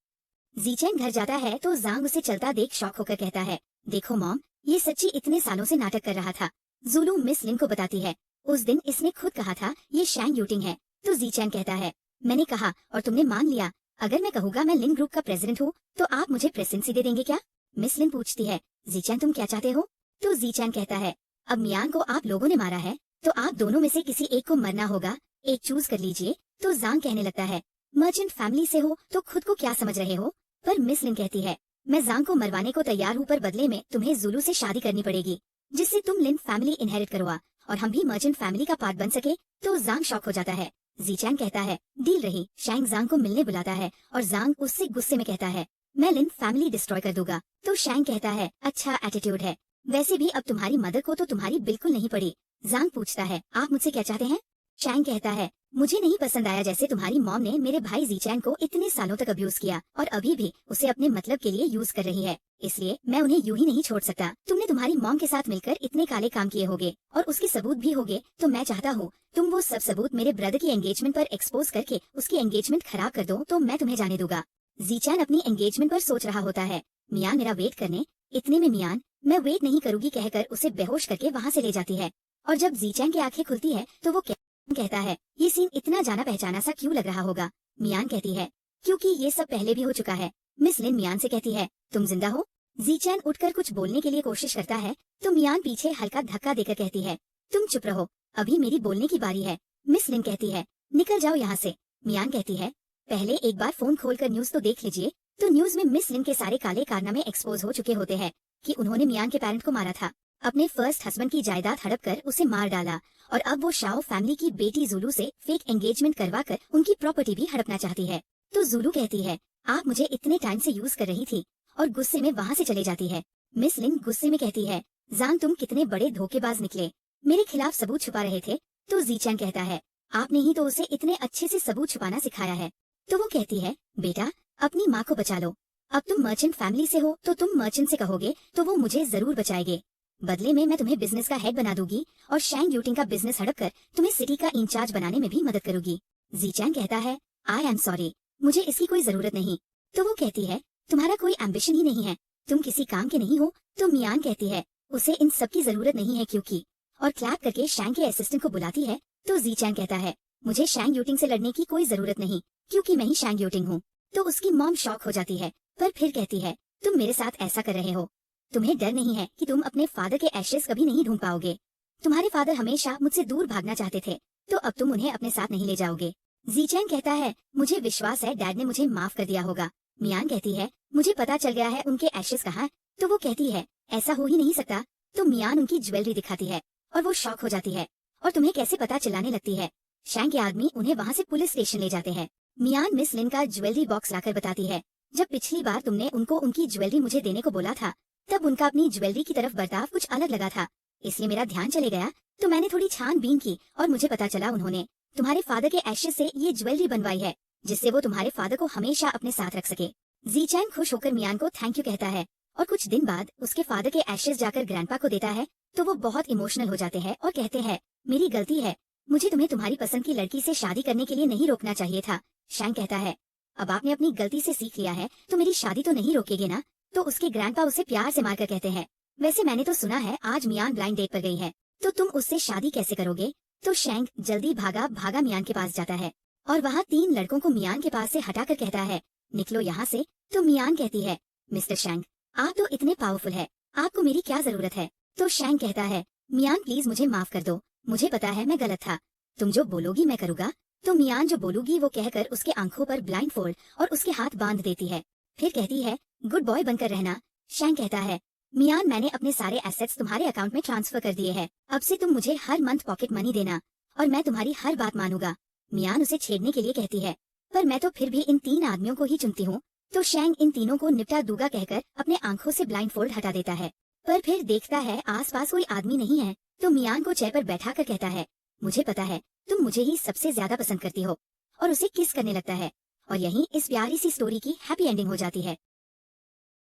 जीचैन घर जाता है तो जांग उसे चलता देख शॉक होकर कहता है, देखो मॉम, ये सच्ची इतने सालों से नाटक कर रहा था। जुलू मिस लिन को बताती है, उस दिन इसने खुद कहा था ये शैंग यूटिंग है। तो जीचैन कहता है, मैंने कहा और तुमने मान लिया। अगर मैं कहूँगा मैं लिन ग्रुप का प्रेसिडेंट हूँ तो आप मुझे प्रेसिडेंसी दे देंगे क्या? मिस लिन पूछती है, जीचैन तुम क्या चाहते हो? तो जीचैन कहता है, अब मियान को आप लोगों ने मारा है तो आप दोनों में से किसी एक को मरना होगा, एक चूज कर लीजिए। तो जांग कहने लगता है, मर्चेंट फैमिली से हो तो खुद को क्या समझ रहे हो? पर मिस लिन कहती है, मैं जांग को मरवाने को तैयार हूँ, पर बदले में तुम्हें जुलू से शादी करनी पड़ेगी जिससे तुम लिन फैमिली इनहेरिट करवा और हम भी मर्चेंट फैमिली का पार्ट बन सके। तो जांग शॉक हो जाता है। जीचैन कहता है, डील रही। शैंग जांग को मिलने बुलाता है और जांग उससे गुस्से में कहता है, मैं लिन फैमिली डिस्ट्रॉय कर दूंगा। तो शैंग कहता है, अच्छा एटीट्यूड है, वैसे भी अब तुम्हारी मदर को तो तुम्हारी बिल्कुल नहीं पड़ी। जांग पूछता है, आप मुझसे क्या चाहते हैं? शैंग कहता है, मुझे नहीं पसंद आया जैसे तुम्हारी मॉम ने मेरे भाई जीचैन को इतने सालों तक अब्यूज किया और अभी भी उसे अपने मतलब के लिए यूज कर रही है, इसलिए मैं उन्हें यूं ही नहीं छोड़ सकता। तुमने तुम्हारी मॉम के साथ मिलकर इतने काले काम किए होगे और उसके सबूत भी होगे, तो मैं चाहता हूँ तुम वो सब सबूत मेरे ब्रदर की एंगेजमेंट पर एक्सपोज करके उसकी एंगेजमेंट खराब कर दो तो मैं तुम्हें जाने दूंगा। जीचैन अपनी एंगेजमेंट पर सोच रहा होता है, मियान मेरा वेट करने। इतने में मियान मैं वेट नहीं करूंगी कहकर उसे बेहोश करके वहाँ से ले जाती है। और जब जीचैंग की आंखें खुलती है तो वो कहता है, ये सीन इतना जाना पहचाना सा क्यों लग रहा होगा? मियान कहती है, क्योंकि ये सब पहले भी हो चुका है। मिस लिन मियान से कहती है, तुम जिंदा हो? जीचैन उठकर कुछ बोलने के लिए कोशिश करता है तो मियान पीछे हल्का धक्का देकर कहती है, तुम चुप रहो, अभी मेरी बोलने की बारी है। मिस लिन कहती है, निकल जाओ यहाँ से। मियान कहती है, पहले एक बार फोन खोलकर न्यूज तो देख लीजिए। तो न्यूज में मिस लिन के सारे काले कारनामे एक्सपोज हो चुके होते हैं कि उन्होंने मियान के पेरेंट को मारा था, अपने फर्स्ट हस्बैंड की जायदाद हड़प कर उसे मार डाला और अब वो शाओ फैमिली की बेटी जुलू से फेक एंगेजमेंट करवा कर उनकी प्रॉपर्टी भी हड़पना चाहती है। तो जुलू कहती है, आप मुझे इतने टाइम से यूज कर रही थी, और गुस्से में वहाँ से चले जाती है। मिस लिन गुस्से में कहती है, जान तुम कितने बड़े धोखेबाज निकले, मेरे खिलाफ सबूत छुपा रहे थे। तो जीचैंग कहता है, आपने ही तो उसे इतने अच्छे से सबूत छुपाना सिखाया है। तो वो कहती है, बेटा अपनी माँ को बचा लो, अब तुम मर्चेंट फैमिली से हो तो तुम मर्चेंट से कहोगे तो वो मुझे जरूर बचाएंगे। बदले में मैं तुम्हें बिजनेस का हेड बना दूंगी और शैंग यूटिंग का बिजनेस हड़प कर तुम्हें सिटी का इंचार्ज बनाने में भी मदद करूंगी। जीचैंग कहता है, आई एम सॉरी, मुझे इसकी कोई जरूरत नहीं। तो वो कहती है, तुम्हारा कोई एम्बिशन ही नहीं है, तुम किसी काम के नहीं हो। तो मियान कहती है, उसे इन सब की जरूरत नहीं है क्योंकि, और क्लैप करके शैंग के असिस्टेंट को बुलाती है। तो जीचैंग कहता है, मुझे शैंग यूटिंग से लड़ने की कोई जरूरत नहीं क्योंकि मैं ही शैंग यूटिंग हूँ। तो उसकी मॉम शॉक हो जाती है, पर फिर कहती है, तुम मेरे साथ ऐसा कर रहे हो, तुम्हें डर नहीं है कि तुम अपने फादर के एशेस कभी नहीं ढूंढ पाओगे? तुम्हारे फादर हमेशा मुझसे दूर भागना चाहते थे, तो अब तुम उन्हें अपने साथ नहीं ले जाओगे। जीचैंग कहता है, मुझे विश्वास है डैड ने मुझे माफ कर दिया होगा। मियान कहती है, मुझे पता चल गया है उनके एशेस कहाँ। तो वो कहती है, ऐसा हो ही नहीं सकता। तो मियान उनकी ज्वेलरी दिखाती है और वो शॉक हो जाती है, और तुम्हें कैसे पता चिल्लाने लगती है। शैंग के आदमी उन्हें वहाँ से पुलिस स्टेशन ले जाते हैं। मियान मिस लिन का ज्वेलरी बॉक्स लाकर बताती है, जब पिछली बार तुमने उनको उनकी ज्वेलरी मुझे देने को बोला था तब उनका अपनी ज्वेलरी की तरफ बर्ताव कुछ अलग लगा था, इसलिए मेरा ध्यान चले गया। तो मैंने थोड़ी छानबीन की और मुझे पता चला उन्होंने तुम्हारे फादर के एशेस से ये ज्वेलरी बनवाई है, जिससे वो तुम्हारे फादर को हमेशा अपने साथ रख सके। जीचैंग खुश होकर मियान को थैंक यू कहता है और कुछ दिन बाद उसके फादर के एशेस जाकर ग्रैंडपा को देता है। तो वो बहुत इमोशनल हो जाते हैं और कहते हैं, मेरी गलती है, मुझे तुम्हें तुम्हारी पसंद की लड़की से शादी करने के लिए नहीं रोकना चाहिए था। शैंग कहता है, अब आपने अपनी गलती से सीख लिया है तो मेरी शादी तो नहीं रोकेगे ना? तो उसके ग्रैंडपा उसे प्यार से मारकर कहते हैं, वैसे मैंने तो सुना है आज मियान ब्लाइंड डेट पर गई है, तो तुम उससे शादी कैसे करोगे? तो शैंग जल्दी भागा मियान के पास जाता है और वहाँ 3 लड़कों को मियान के पास से हटाकर कहता है, निकलो यहाँ से। तो मियान कहती है, मिस्टर शैंग आप तो इतने पावरफुल है, आपको मेरी क्या जरूरत है? तो शैंग कहता है, मियान प्लीज मुझे माफ कर दो, मुझे पता है मैं गलत था, तुम जो बोलोगी मैं करूँगा। तो मियान जो बोलूगी वो कहकर उसके आंखों पर ब्लाइंड फोल्ड और उसके हाथ बांध देती है, फिर कहती है, गुड बॉय बनकर रहना। शैंग कहता है, मियान मैंने अपने सारे एसेट्स तुम्हारे अकाउंट में ट्रांसफर कर दिए हैं, अब से तुम मुझे हर मंथ पॉकेट मनी देना और मैं तुम्हारी हर बात मानूंगा। मियान उसे छेड़ने के लिए कहती है, पर मैं तो फिर भी इन 3 आदमियों को ही चुनती हूँ। तो शैंग इन तीनों को निपटा दूंगा कहकर अपने आंखों से ब्लाइंड फोल्ड हटा देता है, पर फिर देखता है आसपास कोई आदमी नहीं है। तो मियान को चेयर पर बैठा कर कहता है, मुझे पता है तुम मुझे ही सबसे ज्यादा पसंद करती हो, और उसे किस करने लगता है। और यहीं इस प्यारी सी स्टोरी की हैप्पी एंडिंग हो जाती है।